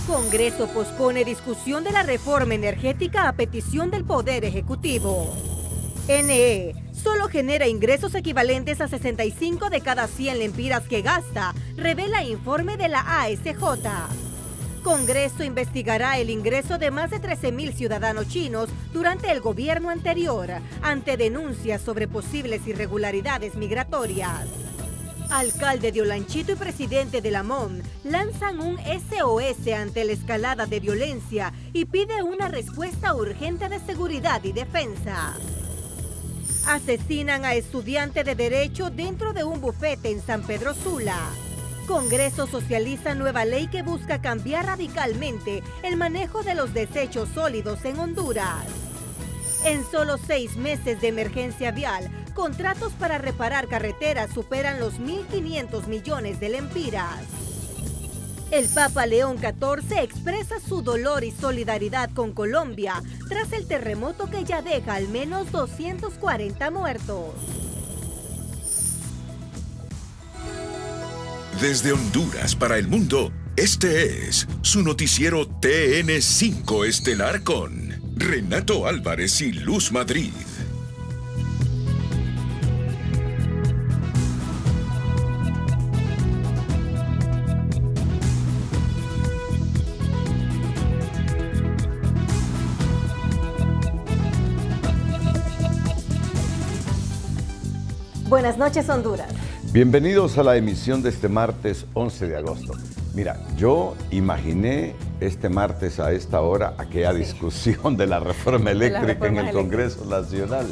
Congreso pospone discusión de la reforma energética a petición del Poder Ejecutivo. NE solo genera ingresos equivalentes a 65 de cada 100 lempiras que gasta, revela informe de la ASJ. Congreso investigará el ingreso de más de 13.000 ciudadanos chinos durante el gobierno anterior, ante denuncias sobre posibles irregularidades migratorias. Alcalde de Olanchito y presidente de la MON lanzan un SOS ante la escalada de violencia y pide una respuesta urgente de seguridad y defensa. Asesinan a estudiante de Derecho dentro de un bufete en San Pedro Sula. Congreso socializa nueva ley que busca cambiar radicalmente el manejo de los desechos sólidos en Honduras. En solo 6 meses de emergencia vial, contratos para reparar carreteras superan los 1.500 millones de lempiras. El Papa León XIV expresa su dolor y solidaridad con Colombia tras el terremoto que ya deja al menos 240 muertos. Desde Honduras para el mundo, este es su noticiero TN5 Estelar con Renato Álvarez y Luz Madrid. Buenas noches, Honduras. Bienvenidos a la emisión de este martes 11 de agosto. Mira, yo imaginé este martes a esta hora aquella discusión de la reforma eléctrica en el Congreso Nacional.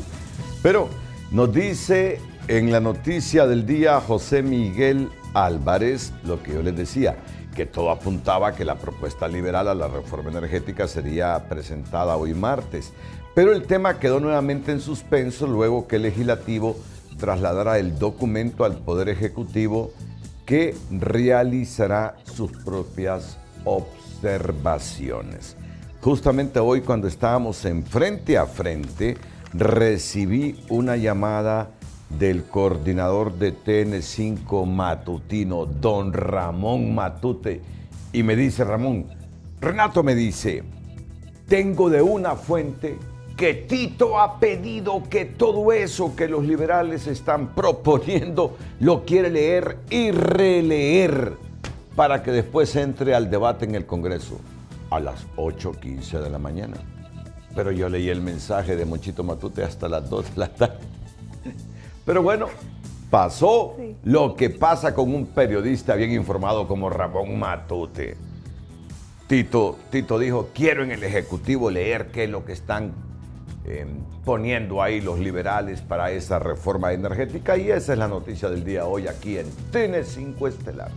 Pero nos dice en la noticia del día José Miguel Álvarez lo que yo les decía, que todo apuntaba a que la propuesta liberal a la reforma energética sería presentada hoy martes. Pero el tema quedó nuevamente en suspenso luego que el legislativo trasladará el documento al Poder Ejecutivo, que realizará sus propias observaciones. Justamente hoy, cuando estábamos en frente a frente, recibí una llamada del coordinador de TN5 matutino, don Ramón Matute, y me dice Ramón, Renato me dice, tengo de una fuente que Tito ha pedido que todo eso que los liberales están proponiendo lo quiere leer y releer para que después entre al debate en el Congreso a las 8:15 de la mañana. Pero yo leí el mensaje de Monchito Matute hasta las 2 de la tarde. Pero bueno, pasó lo que pasa con un periodista bien informado como Ramón Matute. Tito dijo, quiero en el Ejecutivo leer qué es lo que están poniendo ahí los liberales para esa reforma energética, y esa es la noticia del día hoy aquí en TN5 Estelar.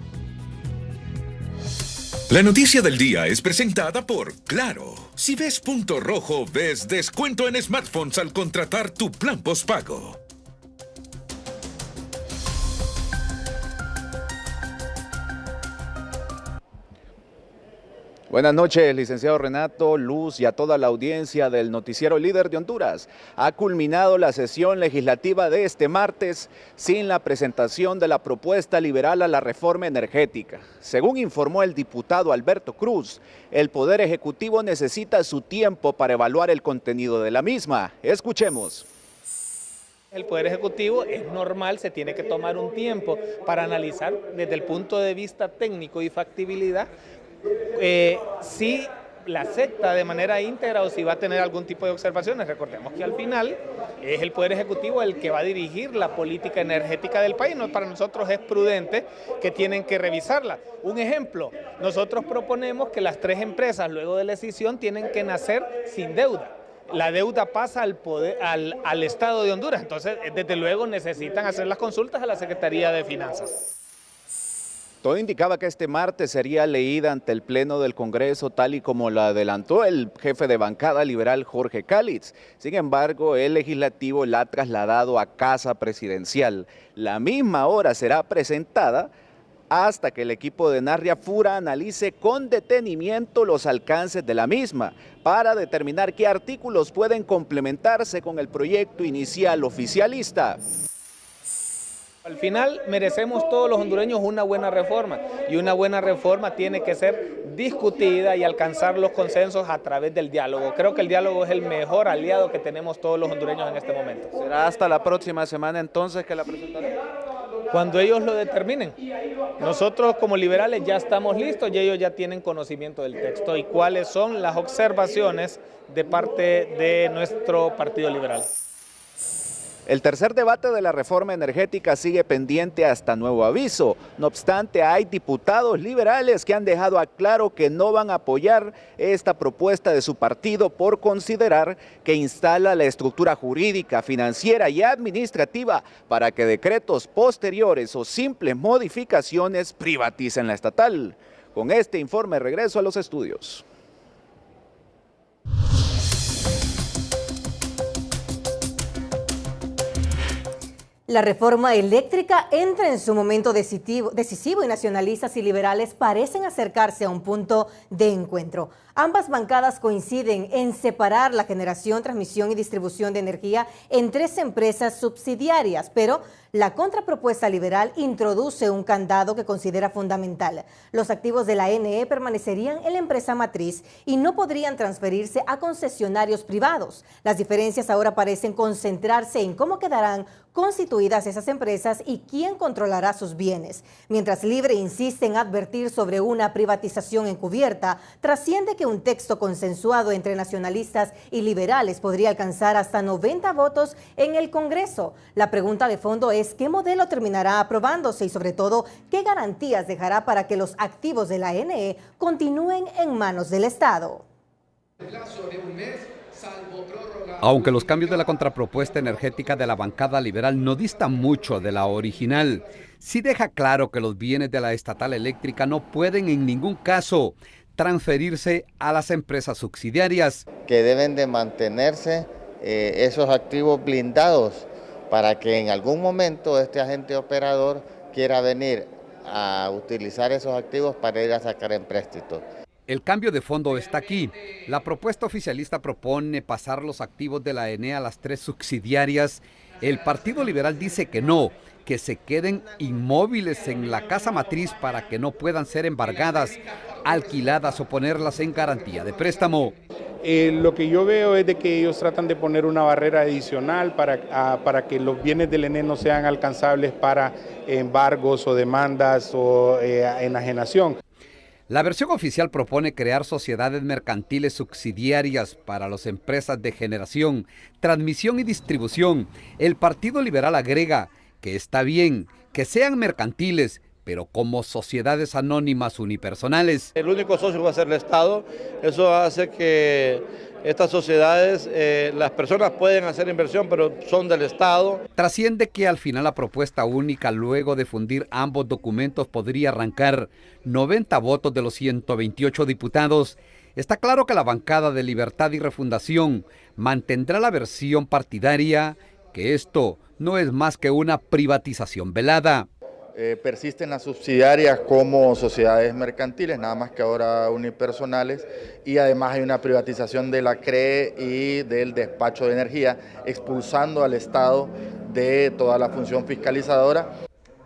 La noticia del día es presentada por Claro. Si ves punto rojo, ves descuento en smartphones al contratar tu plan postpago. Buenas noches, licenciado Renato, Luz y a toda la audiencia del noticiero líder de Honduras. Ha culminado la sesión legislativa de este martes sin la presentación de la propuesta liberal a la reforma energética. Según informó el diputado Alberto Cruz, el Poder Ejecutivo necesita su tiempo para evaluar el contenido de la misma. Escuchemos. El Poder Ejecutivo es normal, se tiene que tomar un tiempo para analizar desde el punto de vista técnico y factibilidad si la acepta de manera íntegra o si va a tener algún tipo de observaciones. Recordemos que al final es el Poder Ejecutivo el que va a dirigir la política energética del país. Para nosotros es prudente que tienen que revisarla. Un ejemplo, nosotros proponemos que las 3 empresas luego de la decisión tienen que nacer sin deuda. La deuda pasa al Estado de Honduras, entonces desde luego necesitan hacer las consultas a la Secretaría de Finanzas. Todo indicaba que este martes sería leída ante el Pleno del Congreso, tal y como lo adelantó el jefe de bancada liberal Jorge Calitz. Sin embargo, el legislativo la ha trasladado a Casa Presidencial. La misma hora será presentada hasta que el equipo de Narria Fura analice con detenimiento los alcances de la misma para determinar qué artículos pueden complementarse con el proyecto inicial oficialista. Al final merecemos todos los hondureños una buena reforma, y una buena reforma tiene que ser discutida y alcanzar los consensos a través del diálogo. Creo que el diálogo es el mejor aliado que tenemos todos los hondureños en este momento. ¿Será hasta la próxima semana entonces que la presentarán? Cuando ellos lo determinen. Nosotros como liberales ya estamos listos y ellos ya tienen conocimiento del texto y cuáles son las observaciones de parte de nuestro Partido Liberal. El tercer debate de la reforma energética sigue pendiente hasta nuevo aviso. No obstante, hay diputados liberales que han dejado a claro que no van a apoyar esta propuesta de su partido por considerar que instala la estructura jurídica, financiera y administrativa para que decretos posteriores o simples modificaciones privaticen la estatal. Con este informe regreso a los estudios. La reforma eléctrica entra en su momento decisivo y nacionalistas y liberales parecen acercarse a un punto de encuentro. Ambas bancadas coinciden en separar la generación, transmisión y distribución de energía en 3 empresas subsidiarias, pero la contrapropuesta liberal introduce un candado que considera fundamental. Los activos de la NE permanecerían en la empresa matriz y no podrían transferirse a concesionarios privados. Las diferencias ahora parecen concentrarse en cómo quedarán constituidas esas empresas y quién controlará sus bienes. Mientras Libre insiste en advertir sobre una privatización encubierta, trasciende que un texto consensuado entre nacionalistas y liberales podría alcanzar hasta 90 votos en el Congreso. La pregunta de fondo es qué modelo terminará aprobándose y sobre todo qué garantías dejará para que los activos de la NE continúen en manos del Estado. Aunque los cambios de la contrapropuesta energética de la bancada liberal no distan mucho de la original, sí deja claro que los bienes de la estatal eléctrica no pueden en ningún caso transferirse a las empresas subsidiarias. Que deben de mantenerse esos activos blindados para que en algún momento este agente operador quiera venir a utilizar esos activos para ir a sacar empréstitos. El cambio de fondo está aquí. La propuesta oficialista propone pasar los activos de la ENE a las 3 subsidiarias. El Partido Liberal dice que no, que se queden inmóviles en la casa matriz para que no puedan ser embargadas, alquiladas o ponerlas en garantía de préstamo. Lo que yo veo es de que ellos tratan de poner una barrera adicional para que los bienes del ENE no sean alcanzables para embargos o demandas o enajenación. La versión oficial propone crear sociedades mercantiles subsidiarias para las empresas de generación, transmisión y distribución. El Partido Liberal agrega que está bien que sean mercantiles, pero como sociedades anónimas unipersonales. El único socio va a ser el Estado. Eso hace que estas sociedades, las personas pueden hacer inversión, pero son del Estado. Trasciende que al final la propuesta única, luego de fundir ambos documentos, podría arrancar 90 votos de los 128 diputados. Está claro que la bancada de Libertad y Refundación mantendrá la versión partidaria, que esto no es más que una privatización velada. Persisten las subsidiarias como sociedades mercantiles, nada más que ahora unipersonales, y además hay una privatización de la CRE y del despacho de energía, expulsando al Estado de toda la función fiscalizadora.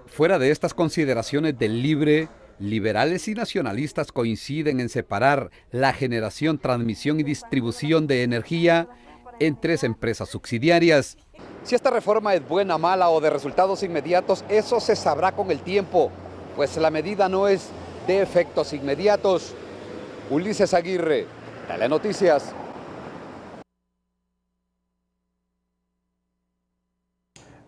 Fuera de estas consideraciones del Libre, liberales y nacionalistas coinciden en separar la generación, transmisión y distribución de energía en 3 empresas subsidiarias. Si esta reforma es buena, mala o de resultados inmediatos, eso se sabrá con el tiempo, pues la medida no es de efectos inmediatos. Ulises Aguirre, Telenoticias.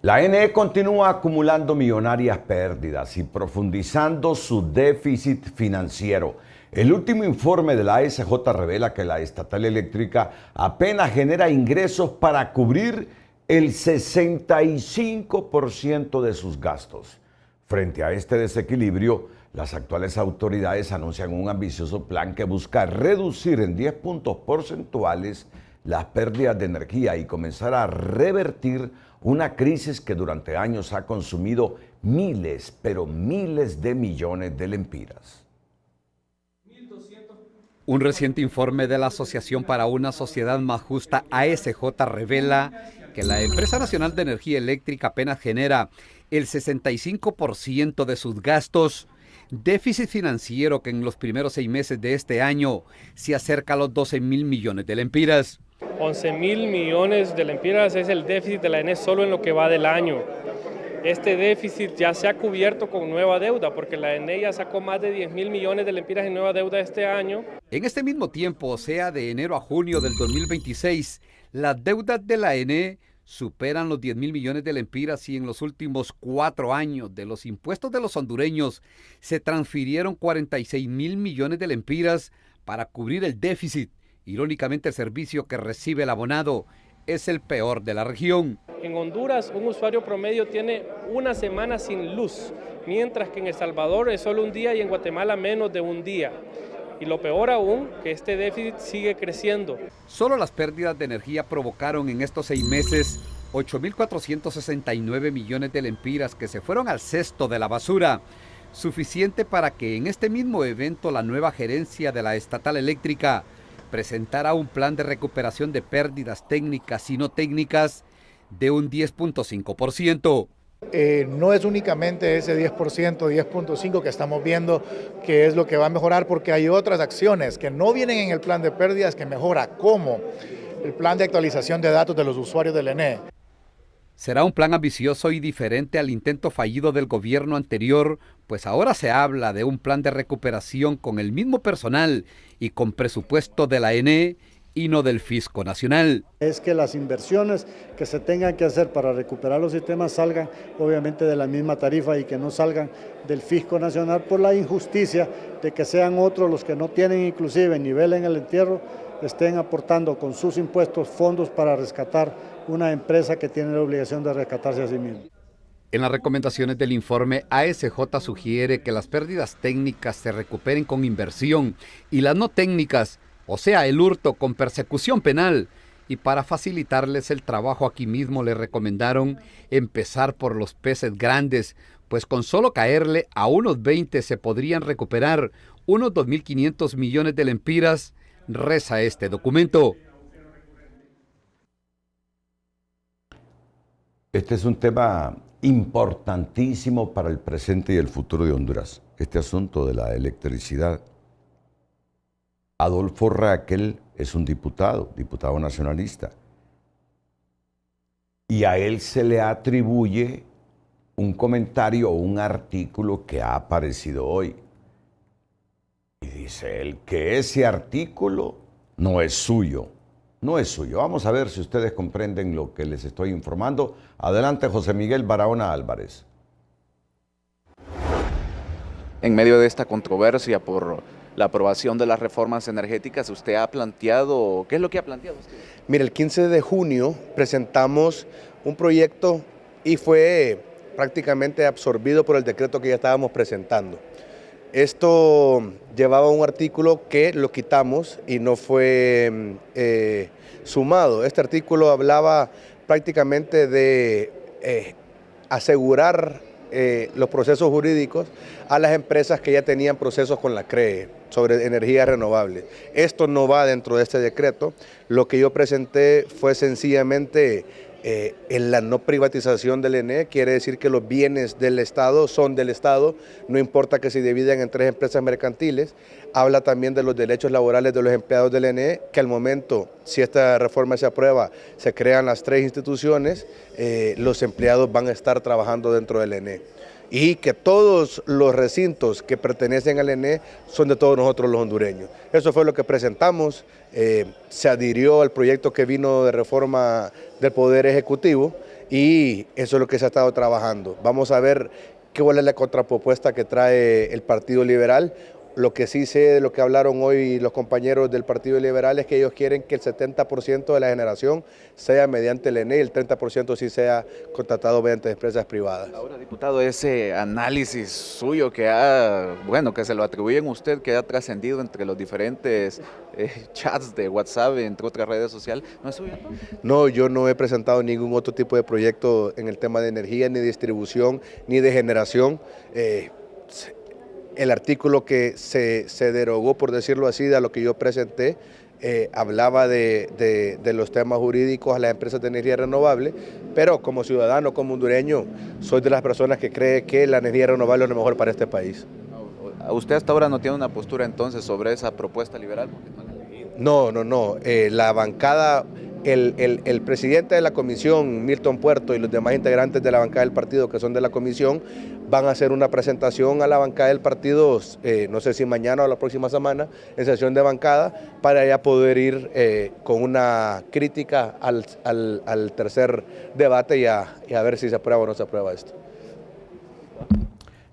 La NE continúa acumulando millonarias pérdidas y profundizando su déficit financiero. El último informe de la ASJ revela que la estatal eléctrica apenas genera ingresos para cubrir el 65% de sus gastos. Frente a este desequilibrio, las actuales autoridades anuncian un ambicioso plan que busca reducir en 10 puntos porcentuales las pérdidas de energía y comenzar a revertir una crisis que durante años ha consumido miles, pero miles de millones de lempiras. Un reciente informe de la Asociación para una Sociedad Más Justa, ASJ, revela que la Empresa Nacional de Energía Eléctrica apenas genera el 65% de sus gastos, déficit financiero que en los primeros 6 meses de este año se acerca a los 12.000 millones de lempiras. 11.000 millones de lempiras es el déficit de la ENE solo en lo que va del año. Este déficit ya se ha cubierto con nueva deuda, porque la ENE ya sacó más de 10.000 millones de lempiras en nueva deuda este año. En este mismo tiempo, o sea, de enero a junio del 2026, las deudas de la ENE superan los 10.000 millones de lempiras y en los últimos 4 años de los impuestos de los hondureños se transfirieron 46.000 millones de lempiras para cubrir el déficit. Irónicamente, el servicio que recibe el abonado es el peor de la región. En Honduras, un usuario promedio tiene una semana sin luz, mientras que en El Salvador es solo un día y en Guatemala menos de un día. Y lo peor aún, que este déficit sigue creciendo. Solo las pérdidas de energía provocaron en estos 6 meses 8.469 millones de lempiras que se fueron al cesto de la basura, suficiente para que en este mismo evento la nueva gerencia de la estatal eléctrica presentara un plan de recuperación de pérdidas técnicas y no técnicas de un 10.5%. No es únicamente ese 10%, 10.5% que estamos viendo que es lo que va a mejorar, porque hay otras acciones que no vienen en el plan de pérdidas que mejora, como el plan de actualización de datos de los usuarios del ENE. Será un plan ambicioso y diferente al intento fallido del gobierno anterior, pues ahora se habla de un plan de recuperación con el mismo personal y con presupuesto de la ENE y no del Fisco Nacional. Es que las inversiones que se tengan que hacer para recuperar los sistemas salgan obviamente de la misma tarifa y que no salgan del Fisco Nacional por la injusticia de que sean otros los que no tienen inclusive nivel en el entierro, estén aportando con sus impuestos fondos para rescatar una empresa que tiene la obligación de rescatarse a sí misma. En las recomendaciones del informe, ASJ sugiere que las pérdidas técnicas se recuperen con inversión y las no técnicas, o sea, el hurto, con persecución penal. Y para facilitarles el trabajo aquí mismo le recomendaron empezar por los peces grandes, pues con solo caerle a unos 20 se podrían recuperar unos 2.500 millones de lempiras, reza este documento. Este es un tema importantísimo para el presente y el futuro de Honduras, este asunto de la electricidad. Adolfo Raquel es un diputado nacionalista, y a él se le atribuye un comentario o un artículo que ha aparecido hoy. Y dice él que ese artículo no es suyo. No es suyo. Vamos a ver si ustedes comprenden lo que les estoy informando. Adelante, José Miguel Barahona Álvarez. En medio de esta controversia por la aprobación de las reformas energéticas, usted ha planteado, ¿qué es lo que ha planteado usted? Mire, el 15 de junio presentamos un proyecto y fue prácticamente absorbido por el decreto que ya estábamos presentando. Esto llevaba un artículo que lo quitamos y no fue sumado. Este artículo hablaba prácticamente de asegurar los procesos jurídicos a las empresas que ya tenían procesos con la CREE sobre energías renovables. Esto no va dentro de este decreto. Lo que yo presenté fue sencillamente en la no privatización del ENE, quiere decir que los bienes del Estado son del Estado, no importa que se dividan en 3 empresas mercantiles. Habla también de los derechos laborales de los empleados del ENE, que al momento, si esta reforma se aprueba, se crean las 3 instituciones, los empleados van a estar trabajando dentro del ENE. Y que todos los recintos que pertenecen al ENE son de todos nosotros los hondureños. Eso fue lo que presentamos, se adhirió al proyecto que vino de reforma del Poder Ejecutivo y eso es lo que se ha estado trabajando. Vamos a ver cuál es la contrapropuesta que trae el Partido Liberal. Lo que sí sé de lo que hablaron hoy los compañeros del Partido Liberal es que ellos quieren que el 70% de la generación sea mediante el ENE y el 30% sí sea contratado mediante empresas privadas. Ahora, diputado, ese análisis suyo que que se lo atribuyen a usted, que ha trascendido entre los diferentes chats de WhatsApp, entre otras redes sociales, ¿no es suyo? No, yo no he presentado ningún otro tipo de proyecto en el tema de energía, ni de distribución, ni de generación. El artículo que se derogó, por decirlo así, de lo que yo presenté, hablaba de los temas jurídicos a las empresas de energía renovable, pero como ciudadano, como hondureño, soy de las personas que cree que la energía renovable es lo mejor para este país. ¿Usted hasta ahora no tiene una postura entonces sobre esa propuesta liberal? No. La bancada, el presidente de la comisión, Milton Puerto, y los demás integrantes de la bancada del partido que son de la comisión, van a hacer una presentación a la bancada del partido, no sé si mañana o la próxima semana, en sesión de bancada, para ya poder ir con una crítica al tercer debate y a ver si se aprueba o no se aprueba esto.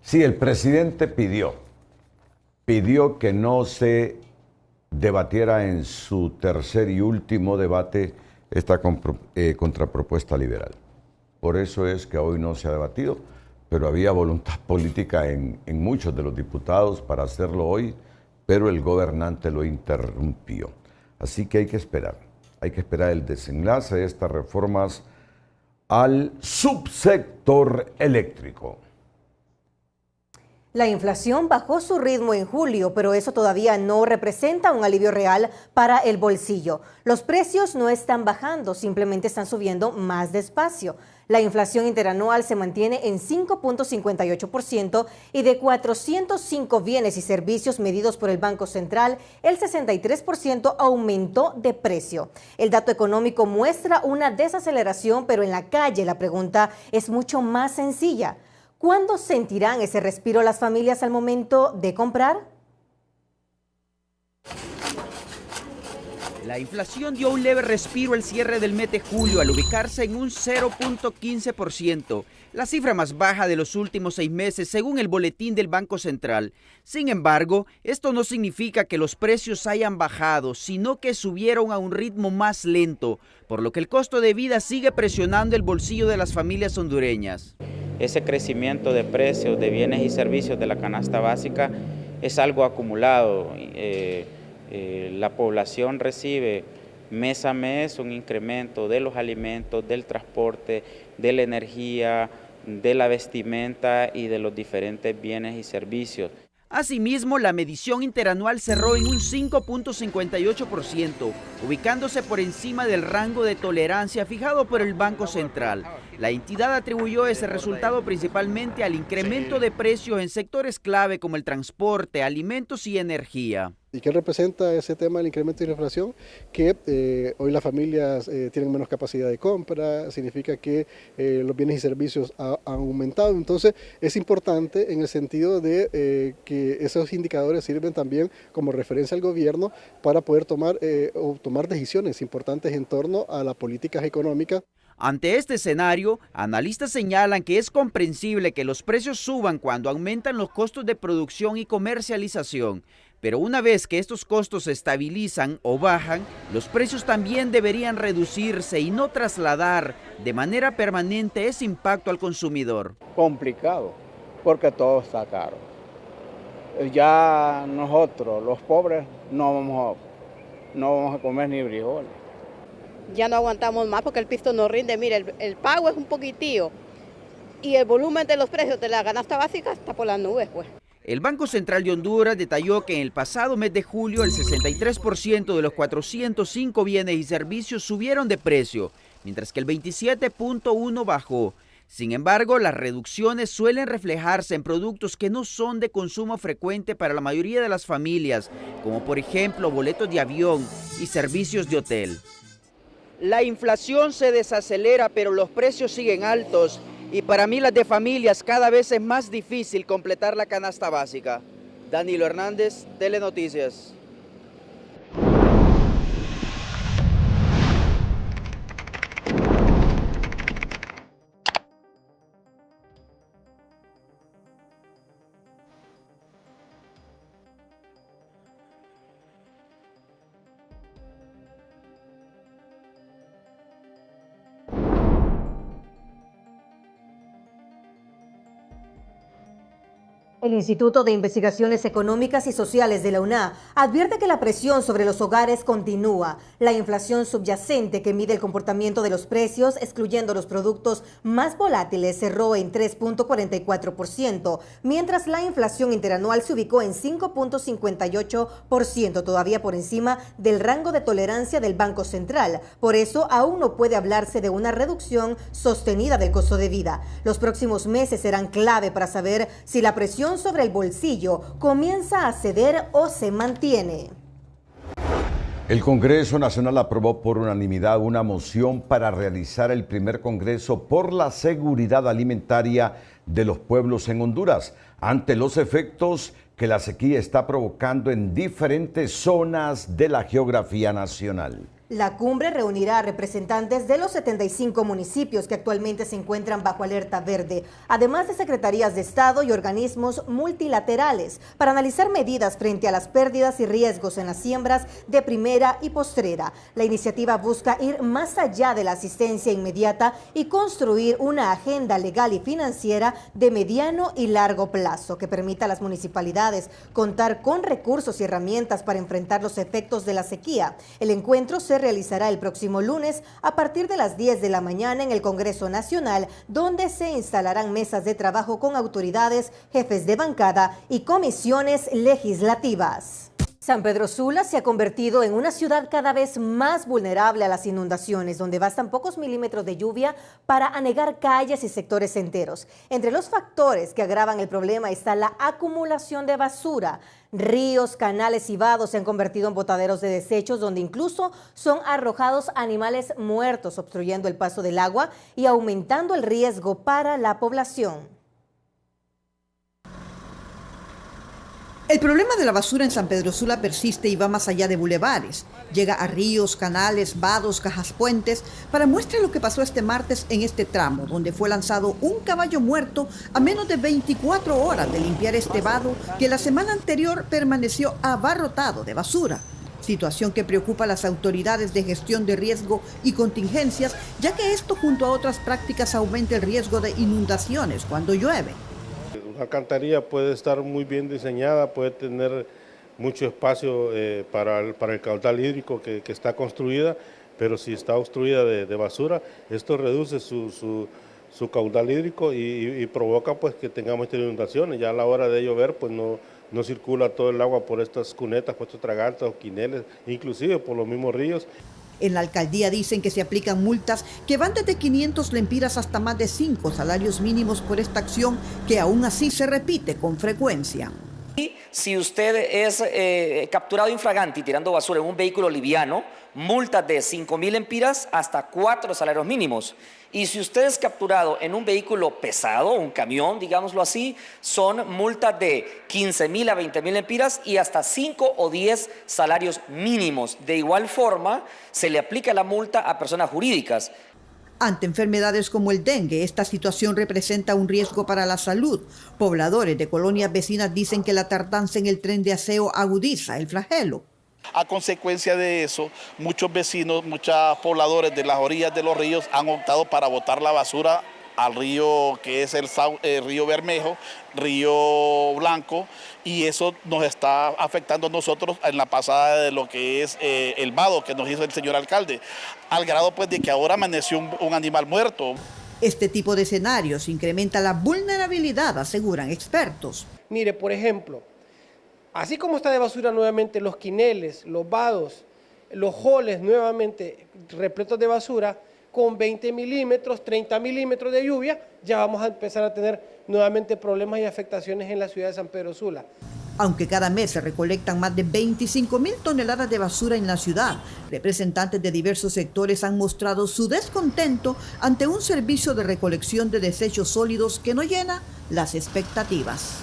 Sí, el presidente pidió que no se debatiera en su tercer y último debate esta contrapropuesta liberal. Por eso es que hoy no se ha debatido, pero había voluntad política en muchos de los diputados para hacerlo hoy, pero el gobernante lo interrumpió. Así que hay que esperar el desenlace de estas reformas al subsector eléctrico. La inflación bajó su ritmo en julio, pero eso todavía no representa un alivio real para el bolsillo. Los precios no están bajando, simplemente están subiendo más despacio. La inflación interanual se mantiene en 5.58% y de 405 bienes y servicios medidos por el Banco Central, el 63% aumentó de precio. El dato económico muestra una desaceleración, pero en la calle la pregunta es mucho más sencilla. ¿Cuándo sentirán ese respiro las familias al momento de comprar? La inflación dio un leve respiro al cierre del mes de julio al ubicarse en un 0.15%, la cifra más baja de los últimos 6 meses según el boletín del Banco Central. Sin embargo, esto no significa que los precios hayan bajado, sino que subieron a un ritmo más lento, por lo que el costo de vida sigue presionando el bolsillo de las familias hondureñas. Ese crecimiento de precios de bienes y servicios de la canasta básica es algo acumulado. La población recibe mes a mes un incremento de los alimentos, del transporte, de la energía, de la vestimenta y de los diferentes bienes y servicios. Asimismo, la medición interanual cerró en un 5.58%, ubicándose por encima del rango de tolerancia fijado por el Banco Central. La entidad atribuyó ese resultado principalmente al incremento de precios en sectores clave como el transporte, alimentos y energía. ¿Y qué representa ese tema del incremento de la inflación? Que hoy las familias tienen menos capacidad de compra, significa que los bienes y servicios han aumentado. Entonces es importante en el sentido de que esos indicadores sirven también como referencia al gobierno para poder tomar decisiones importantes en torno a las políticas económicas. Ante este escenario, analistas señalan que es comprensible que los precios suban cuando aumentan los costos de producción y comercialización. Pero una vez que estos costos se estabilizan o bajan, los precios también deberían reducirse y no trasladar de manera permanente ese impacto al consumidor. Complicado, porque todo está caro. Ya nosotros, los pobres, no vamos a comer ni frijoles. Ya no aguantamos más porque el pisto no rinde. Mire, el pago es un poquitío y el volumen de los precios de la canasta básica está por las nubes, pues. El Banco Central de Honduras detalló que en el pasado mes de julio el 63% de los 405 bienes y servicios subieron de precio, mientras que el 27.1% bajó. Sin embargo, las reducciones suelen reflejarse en productos que no son de consumo frecuente para la mayoría de las familias, como por ejemplo boletos de avión y servicios de hotel. La inflación se desacelera, pero los precios siguen altos. Y para miles de familias cada vez es más difícil completar la canasta básica. Danilo Hernández, Telenoticias. El Instituto de Investigaciones Económicas y Sociales de la UNA advierte que la presión sobre los hogares continúa. La inflación subyacente que mide el comportamiento de los precios, excluyendo los productos más volátiles, cerró en 3.44%, mientras la inflación interanual se ubicó en 5.58%, todavía por encima del rango de tolerancia del Banco Central. Por eso, aún no puede hablarse de una reducción sostenida del costo de vida. Los próximos meses serán clave para saber si la presión sobre el bolsillo comienza a ceder o se mantiene. El Congreso Nacional aprobó por unanimidad una moción para realizar el primer Congreso por la seguridad alimentaria de los pueblos en Honduras, ante los efectos que la sequía está provocando en diferentes zonas de la geografía nacional. La cumbre reunirá a representantes de los 75 municipios que actualmente se encuentran bajo alerta verde, además de secretarías de Estado y organismos multilaterales, para analizar medidas frente a las pérdidas y riesgos en las siembras de primera y postrera. La iniciativa busca ir más allá de la asistencia inmediata y construir una agenda legal y financiera de mediano y largo plazo que permita a las municipalidades contar con recursos y herramientas para enfrentar los efectos de la sequía. El encuentro se realizará el próximo lunes a partir de las 10 de la mañana en el Congreso Nacional, donde se instalarán mesas de trabajo con autoridades, jefes de bancada y comisiones legislativas. San Pedro Sula se ha convertido en una ciudad cada vez más vulnerable a las inundaciones, donde bastan pocos milímetros de lluvia para anegar calles y sectores enteros. Entre los factores que agravan el problema está la acumulación de basura. Ríos, canales y vados se han convertido en botaderos de desechos, donde incluso son arrojados animales muertos, obstruyendo el paso del agua y aumentando el riesgo para la población. El problema de la basura en San Pedro Sula persiste y va más allá de bulevares. Llega a ríos, canales, vados, cajas puentes. Para muestra lo que pasó este martes en este tramo, donde fue lanzado un caballo muerto a menos de 24 horas de limpiar este vado que la semana anterior permaneció abarrotado de basura. Situación que preocupa a las autoridades de gestión de riesgo y contingencias, ya que esto junto a otras prácticas aumenta el riesgo de inundaciones cuando llueve. Una alcantarilla puede estar muy bien diseñada, puede tener mucho espacio para el caudal hídrico que está construida, pero si está obstruida de basura, esto reduce su caudal hídrico y provoca pues que tengamos estas inundaciones. Ya a la hora de llover pues no circula todo el agua por estas cunetas, por estos tragantes o quineles, inclusive por los mismos ríos. En la alcaldía dicen que se aplican multas que van desde 500 lempiras hasta más de 5 salarios mínimos por esta acción, que aún así se repite con frecuencia. Si usted es capturado infraganti tirando basura en un vehículo liviano, multas de 5.000 lempiras hasta 4 salarios mínimos. Y si usted es capturado en un vehículo pesado, un camión, digámoslo así, son multas de 15.000 a 20.000 lempiras y hasta 5 o 10 salarios mínimos. De igual forma, se le aplica la multa a personas jurídicas. Ante enfermedades como el dengue, esta situación representa un riesgo para la salud. Pobladores de colonias vecinas dicen que la tardanza en el tren de aseo agudiza el flagelo. A consecuencia de eso, muchos vecinos, muchos pobladores de las orillas de los ríos han optado para botar la basura al río que es el río Bermejo, río Blanco, y eso nos está afectando a nosotros en la pasada de lo que es el vado que nos hizo el señor alcalde, al grado pues de que ahora amaneció un animal muerto. Este tipo de escenarios incrementa la vulnerabilidad, aseguran expertos. Mire, por ejemplo, así como está de basura nuevamente los quineles, los vados, los holes nuevamente repletos de basura, con 20 milímetros, 30 milímetros de lluvia, ya vamos a empezar a tener nuevamente problemas y afectaciones en la ciudad de San Pedro Sula. Aunque cada mes se recolectan más de 25.000 toneladas de basura en la ciudad, representantes de diversos sectores han mostrado su descontento ante un servicio de recolección de desechos sólidos que no llena las expectativas.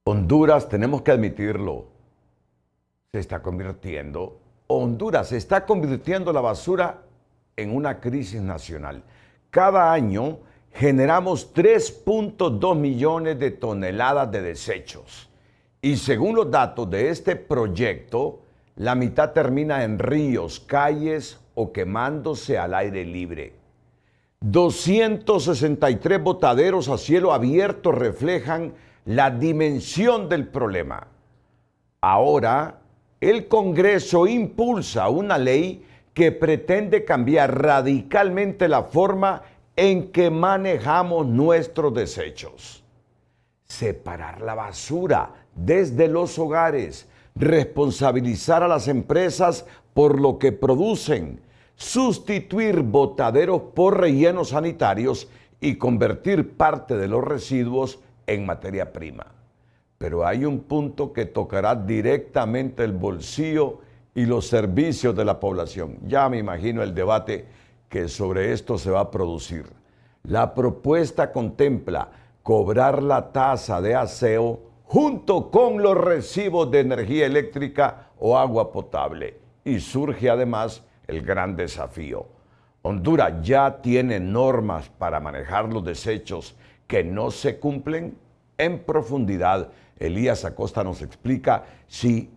Honduras, tenemos que admitirlo, Honduras se está convirtiendo la basura en una crisis nacional. Cada año generamos 3.2 millones de toneladas de desechos. Y según los datos de este proyecto, la mitad termina en ríos, calles o quemándose al aire libre. 263 botaderos a cielo abierto reflejan la dimensión del problema. Ahora, el Congreso impulsa una ley que pretende cambiar radicalmente la forma en que manejamos nuestros desechos. Separar la basura desde los hogares, responsabilizar a las empresas por lo que producen, sustituir botaderos por rellenos sanitarios y convertir parte de los residuos en materia prima. Pero hay un punto que tocará directamente el bolsillo y los servicios de la población. Ya me imagino el debate que sobre esto se va a producir. La propuesta contempla cobrar la tasa de aseo junto con los recibos de energía eléctrica o agua potable. Y surge además el gran desafío. Honduras ya tiene normas para manejar los desechos que no se cumplen. En profundidad, Elías Acosta nos explica si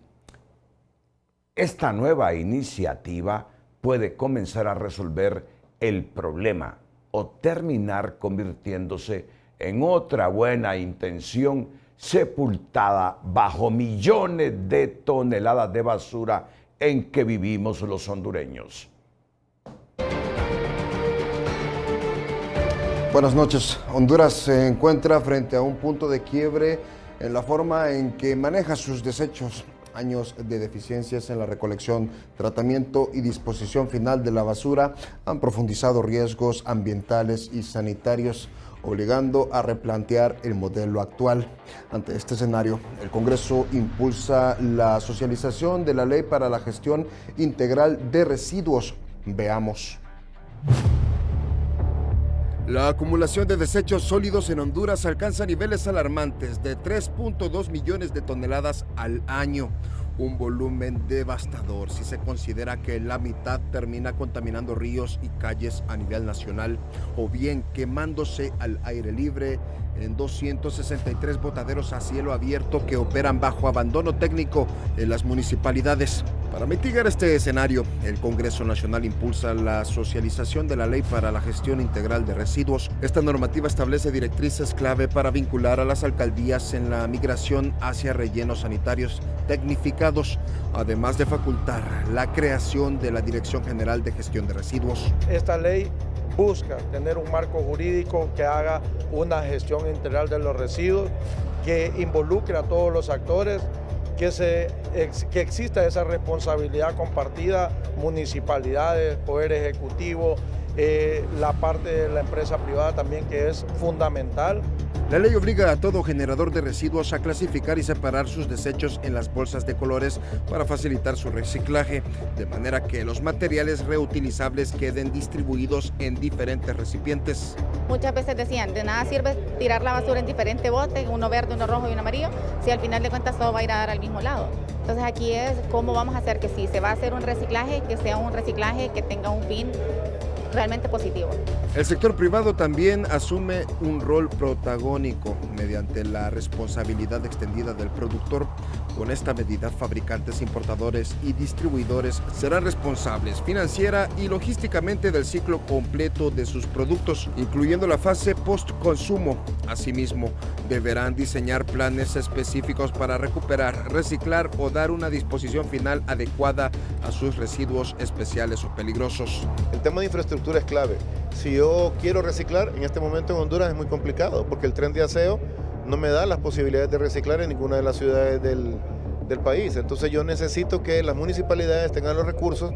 esta nueva iniciativa puede comenzar a resolver el problema o terminar convirtiéndose en otra buena intención sepultada bajo millones de toneladas de basura en que vivimos los hondureños. Buenas noches. Honduras se encuentra frente a un punto de quiebre en la forma en que maneja sus desechos. Años de deficiencias en la recolección, tratamiento y disposición final de la basura han profundizado riesgos ambientales y sanitarios, obligando a replantear el modelo actual. Ante este escenario, el Congreso impulsa la socialización de la Ley para la Gestión Integral de Residuos. Veamos. La acumulación de desechos sólidos en Honduras alcanza niveles alarmantes de 3.2 millones de toneladas al año. Un volumen devastador si se considera que la mitad termina contaminando ríos y calles a nivel nacional o bien quemándose al aire libre en 263 botaderos a cielo abierto que operan bajo abandono técnico en las municipalidades. Para mitigar este escenario, el Congreso Nacional impulsa la socialización de la Ley para la Gestión Integral de Residuos. Esta normativa establece directrices clave para vincular a las alcaldías en la migración hacia rellenos sanitarios tecnificados, además de facultar la creación de la Dirección General de Gestión de Residuos. Esta ley busca tener un marco jurídico que haga una gestión integral de los residuos, que involucre a todos los actores, que exista esa responsabilidad compartida, municipalidades, poder ejecutivo, la parte de la empresa privada también, que es fundamental. La ley obliga a todo generador de residuos a clasificar y separar sus desechos en las bolsas de colores para facilitar su reciclaje, de manera que los materiales reutilizables queden distribuidos en diferentes recipientes. Muchas veces decían, de nada sirve tirar la basura en diferentes botes, uno verde, uno rojo y uno amarillo, si al final de cuentas todo va a ir a dar al mismo lado. Entonces aquí es cómo vamos a hacer que si se va a hacer un reciclaje, que sea un reciclaje que tenga un fin realmente positivo. El sector privado también asume un rol protagónico mediante la responsabilidad extendida del productor. Con esta medida, fabricantes, importadores y distribuidores serán responsables financiera y logísticamente del ciclo completo de sus productos, incluyendo la fase post-consumo. Asimismo, deberán diseñar planes específicos para recuperar, reciclar o dar una disposición final adecuada a sus residuos especiales o peligrosos. El tema de infraestructura es clave. Si yo quiero reciclar, en este momento en Honduras es muy complicado porque el tren de aseo no me da las posibilidades de reciclar en ninguna de las ciudades del país. Entonces yo necesito que las municipalidades tengan los recursos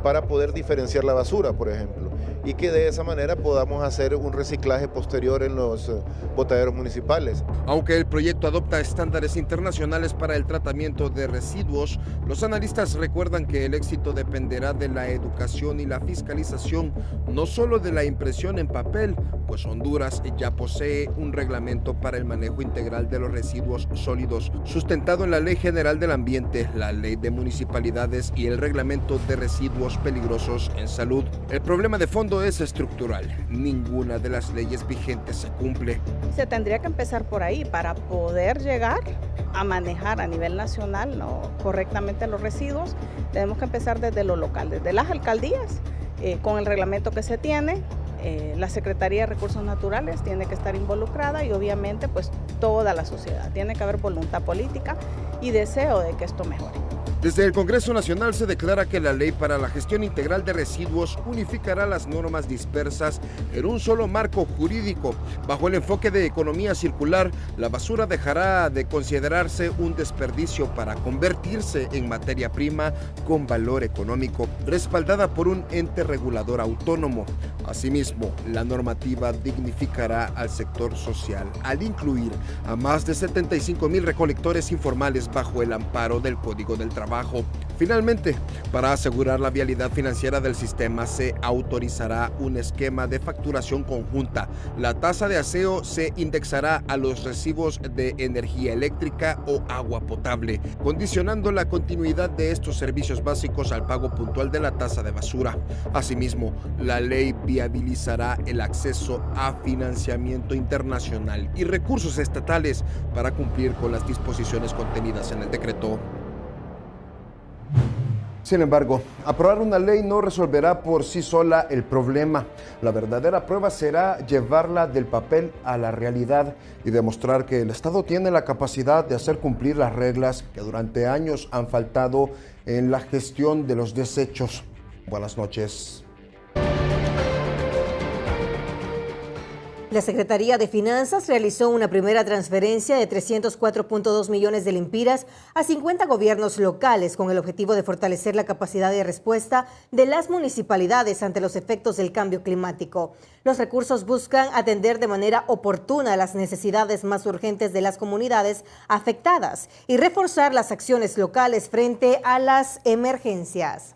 para poder diferenciar la basura, por ejemplo, y que de esa manera podamos hacer un reciclaje posterior en los botaderos municipales. Aunque el proyecto adopta estándares internacionales para el tratamiento de residuos, los analistas recuerdan que el éxito dependerá de la educación y la fiscalización, no solo de la impresión en papel, pues Honduras ya posee un reglamento para el manejo integral de los residuos sólidos, sustentado en la Ley General del Ambiente, la Ley de Municipalidades y el Reglamento de Residuos Peligrosos en Salud. El problema de fondo es estructural. Ninguna de las leyes vigentes se cumple. Se tendría que empezar por ahí para poder llegar a manejar a nivel nacional, ¿no?, correctamente los residuos. Tenemos que empezar desde lo local, desde las alcaldías, con el reglamento que se tiene, La Secretaría de Recursos Naturales tiene que estar involucrada y obviamente pues toda la sociedad. Tiene que haber voluntad política y deseo de que esto mejore. Desde el Congreso Nacional se declara que la Ley para la Gestión Integral de Residuos unificará las normas dispersas en un solo marco jurídico. Bajo el enfoque de economía circular, la basura dejará de considerarse un desperdicio para convertirse en materia prima con valor económico, respaldada por un ente regulador autónomo. Asimismo, la normativa dignificará al sector social al incluir a más de 75,000 recolectores informales bajo el amparo del Código del Trabajo. Finalmente, para asegurar la viabilidad financiera del sistema, se autorizará un esquema de facturación conjunta. La tasa de aseo se indexará a los recibos de energía eléctrica o agua potable, condicionando la continuidad de estos servicios básicos al pago puntual de la tasa de basura. Asimismo, la ley viabilizará el acceso a financiamiento internacional y recursos estatales para cumplir con las disposiciones contenidas en el decreto. Sin embargo, aprobar una ley no resolverá por sí sola el problema. La verdadera prueba será llevarla del papel a la realidad y demostrar que el Estado tiene la capacidad de hacer cumplir las reglas que durante años han faltado en la gestión de los desechos. Buenas noches. La Secretaría de Finanzas realizó una primera transferencia de 304.2 millones de lempiras a 50 gobiernos locales con el objetivo de fortalecer la capacidad de respuesta de las municipalidades ante los efectos del cambio climático. Los recursos buscan atender de manera oportuna las necesidades más urgentes de las comunidades afectadas y reforzar las acciones locales frente a las emergencias.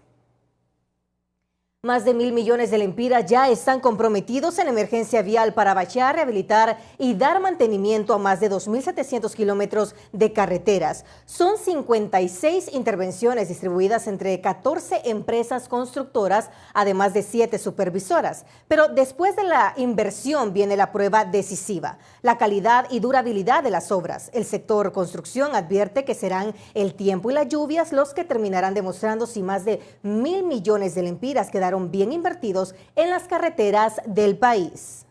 Más de 1.000 millones de lempiras ya están comprometidos en emergencia vial para bachar, rehabilitar y dar mantenimiento a más de 2.700 kilómetros de carreteras. Son 56 intervenciones distribuidas entre 14 empresas constructoras, además de 7 supervisoras. Pero después de la inversión viene la prueba decisiva, la calidad y durabilidad de las obras. El sector construcción advierte que serán el tiempo y las lluvias los que terminarán demostrando si más de 1.000 millones de lempiras quedaron bien invertidos en las carreteras del país.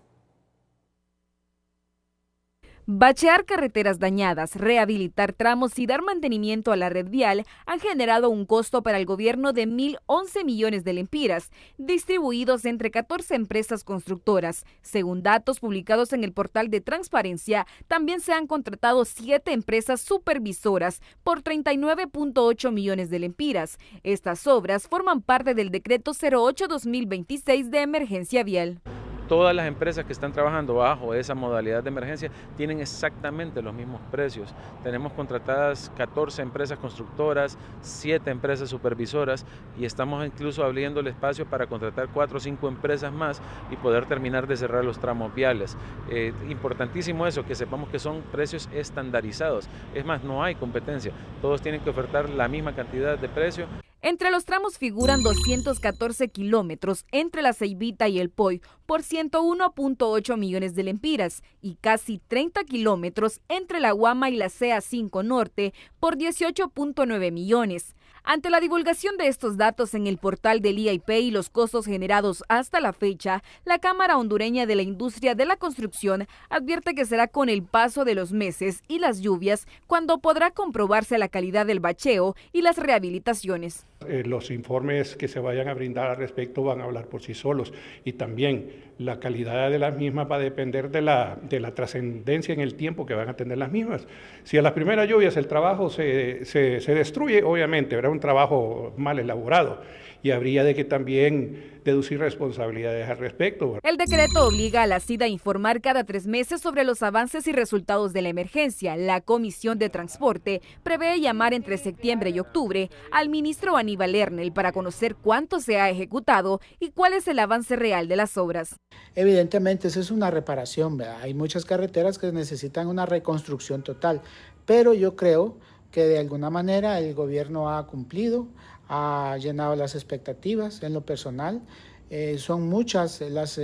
Bachear carreteras dañadas, rehabilitar tramos y dar mantenimiento a la red vial han generado un costo para el gobierno de 1.011 millones de lempiras, distribuidos entre 14 empresas constructoras. Según datos publicados en el portal de transparencia, también se han contratado 7 empresas supervisoras por 39.8 millones de lempiras. Estas obras forman parte del decreto 08-2026 de emergencia vial. Todas las empresas que están trabajando bajo esa modalidad de emergencia tienen exactamente los mismos precios. Tenemos contratadas 14 empresas constructoras, 7 empresas supervisoras y estamos incluso abriendo el espacio para contratar 4 o 5 empresas más y poder terminar de cerrar los tramos viales. Importantísimo eso, que sepamos que son precios estandarizados. Es más, no hay competencia. Todos tienen que ofertar la misma cantidad de precio. Entre los tramos figuran 214 kilómetros entre la Ceibita y el Poy por 101.8 millones de lempiras y casi 30 kilómetros entre la Guama y la CA5 Norte por 18.9 millones. Ante la divulgación de estos datos en el portal del IAIP y los costos generados hasta la fecha, la Cámara Hondureña de la Industria de la Construcción advierte que será con el paso de los meses y las lluvias cuando podrá comprobarse la calidad del bacheo y las rehabilitaciones. Los informes que se vayan a brindar al respecto van a hablar por sí solos y también la calidad de las mismas va a depender de la trascendencia en el tiempo que van a tener las mismas. Si a las primeras lluvias el trabajo se destruye, obviamente habrá un trabajo mal elaborado y habría de que también deducir responsabilidades al respecto. El decreto obliga a la CID a informar cada 3 meses sobre los avances y resultados de la emergencia. La Comisión de Transporte prevé llamar entre septiembre y octubre al ministro Aníbal Ernel para conocer cuánto se ha ejecutado y cuál es el avance real de las obras. Evidentemente, eso es una reparación, ¿verdad? Hay muchas carreteras que necesitan una reconstrucción total, pero yo creo que de alguna manera el gobierno ha cumplido, ha llenado las expectativas en lo personal. Son muchas las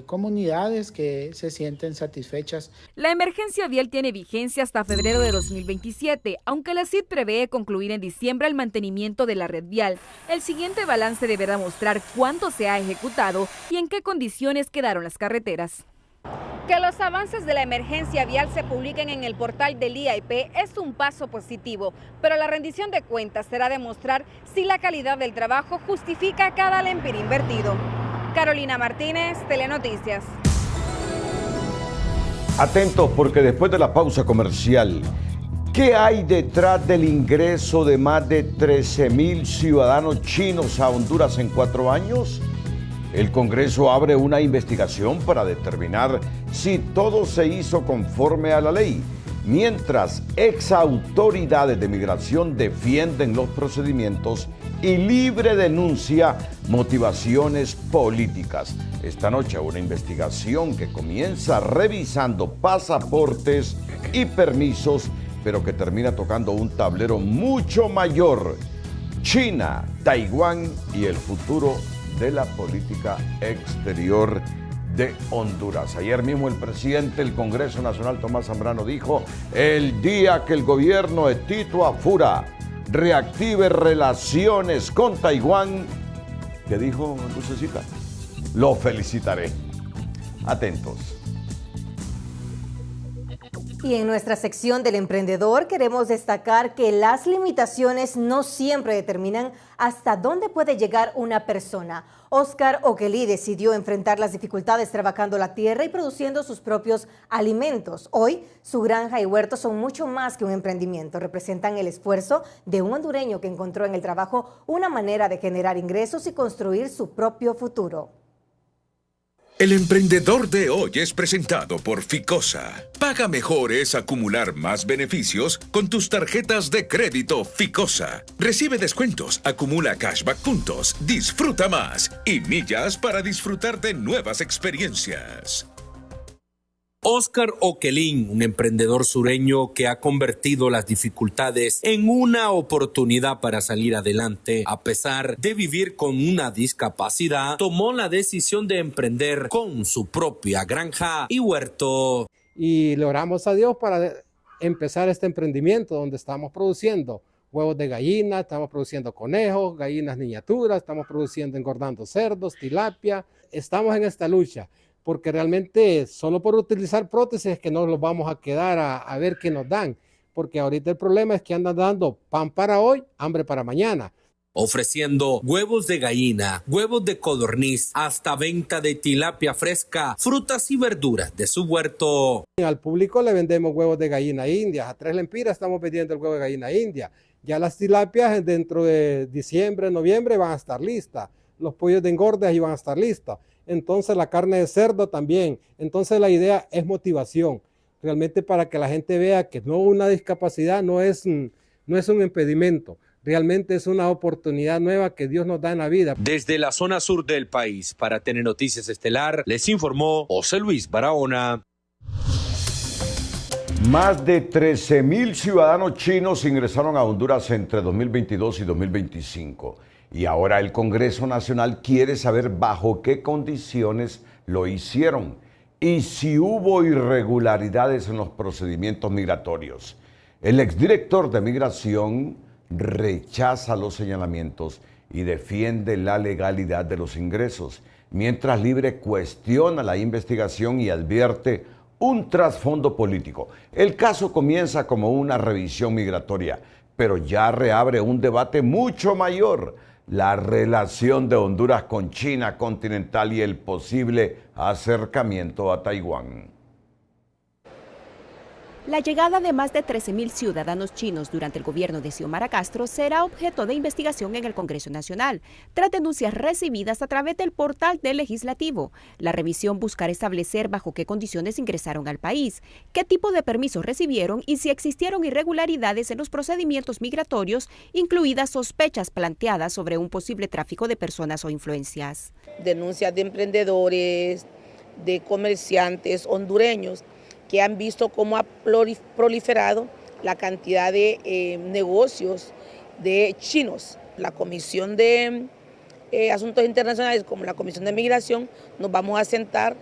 comunidades que se sienten satisfechas. La emergencia vial tiene vigencia hasta febrero de 2027, aunque la CID prevé concluir en diciembre el mantenimiento de la red vial. El siguiente balance deberá mostrar cuánto se ha ejecutado y en qué condiciones quedaron las carreteras. Que los avances de la emergencia vial se publiquen en el portal del IAP es un paso positivo, pero la rendición de cuentas será demostrar si la calidad del trabajo justifica cada lempira invertido. Carolina Martínez, Telenoticias. Atentos, porque después de la pausa comercial, ¿qué hay detrás del ingreso de más de 13,000 ciudadanos chinos a Honduras en 4 años? El Congreso abre una investigación para determinar si todo se hizo conforme a la ley, mientras exautoridades de migración defienden los procedimientos y libre denuncia motivaciones políticas. Esta noche una investigación que comienza revisando pasaportes y permisos, pero que termina tocando un tablero mucho mayor: China, Taiwán y el futuro de la política exterior de Honduras. Ayer mismo el presidente del Congreso Nacional, Tomás Zambrano, dijo: el día que el gobierno de Tito Afura reactive relaciones con Taiwán, ¿qué dijo Lucecita? Lo felicitaré. Atentos. Y en nuestra sección del emprendedor queremos destacar que las limitaciones no siempre determinan hasta dónde puede llegar una persona. Oscar Oquelí decidió enfrentar las dificultades trabajando la tierra y produciendo sus propios alimentos. Hoy, su granja y huerto son mucho más que un emprendimiento. Representan el esfuerzo de un hondureño que encontró en el trabajo una manera de generar ingresos y construir su propio futuro. El emprendedor de hoy es presentado por Ficosa. Paga mejor es acumular más beneficios con tus tarjetas de crédito Ficosa. Recibe descuentos, acumula cashback puntos, disfruta más y millas para disfrutar de nuevas experiencias. Oscar Oquelín, un emprendedor sureño que ha convertido las dificultades en una oportunidad para salir adelante. A pesar de vivir con una discapacidad, tomó la decisión de emprender con su propia granja y huerto. Y logramos a Dios para empezar este emprendimiento donde estamos produciendo huevos de gallina, estamos produciendo conejos, gallinas miniaturas, estamos produciendo engordando cerdos, tilapia. Estamos en esta lucha, porque realmente solo por utilizar prótesis es que no los vamos a quedar a ver qué nos dan, porque ahorita el problema es que andan dando pan para hoy, hambre para mañana. Ofreciendo huevos de gallina, huevos de codorniz, hasta venta de tilapia fresca, frutas y verduras de su huerto. Al público le vendemos huevos de gallina india, a 3 lempiras estamos vendiendo el huevo de gallina india. Ya las tilapias dentro de diciembre, noviembre van a estar listas, los pollos de engorde ahí van a estar listos. Entonces la carne de cerdo también. Entonces la idea es motivación, realmente para que la gente vea que no, una discapacidad no es un impedimento, realmente es una oportunidad nueva que Dios nos da en la vida. Desde la zona sur del país, para Telenoticias Estelar, les informó José Luis Barahona. Más de 13,000 ciudadanos chinos ingresaron a Honduras entre 2022 y 2025. Y ahora el Congreso Nacional quiere saber bajo qué condiciones lo hicieron y si hubo irregularidades en los procedimientos migratorios. El exdirector de Migración rechaza los señalamientos y defiende la legalidad de los ingresos, mientras Libre cuestiona la investigación y advierte un trasfondo político. El caso comienza como una revisión migratoria, pero ya reabre un debate mucho mayor: la relación de Honduras con China continental y el posible acercamiento a Taiwán. La llegada de más de 13,000 ciudadanos chinos durante el gobierno de Xiomara Castro será objeto de investigación en el Congreso Nacional, tras denuncias recibidas a través del portal del Legislativo. La revisión buscará establecer bajo qué condiciones ingresaron al país, qué tipo de permisos recibieron y si existieron irregularidades en los procedimientos migratorios, incluidas sospechas planteadas sobre un posible tráfico de personas o influencias. Denuncias de emprendedores, de comerciantes hondureños que han visto cómo ha proliferado la cantidad de negocios de chinos. La Comisión de Asuntos Internacionales como la Comisión de Migración, nos vamos a sentar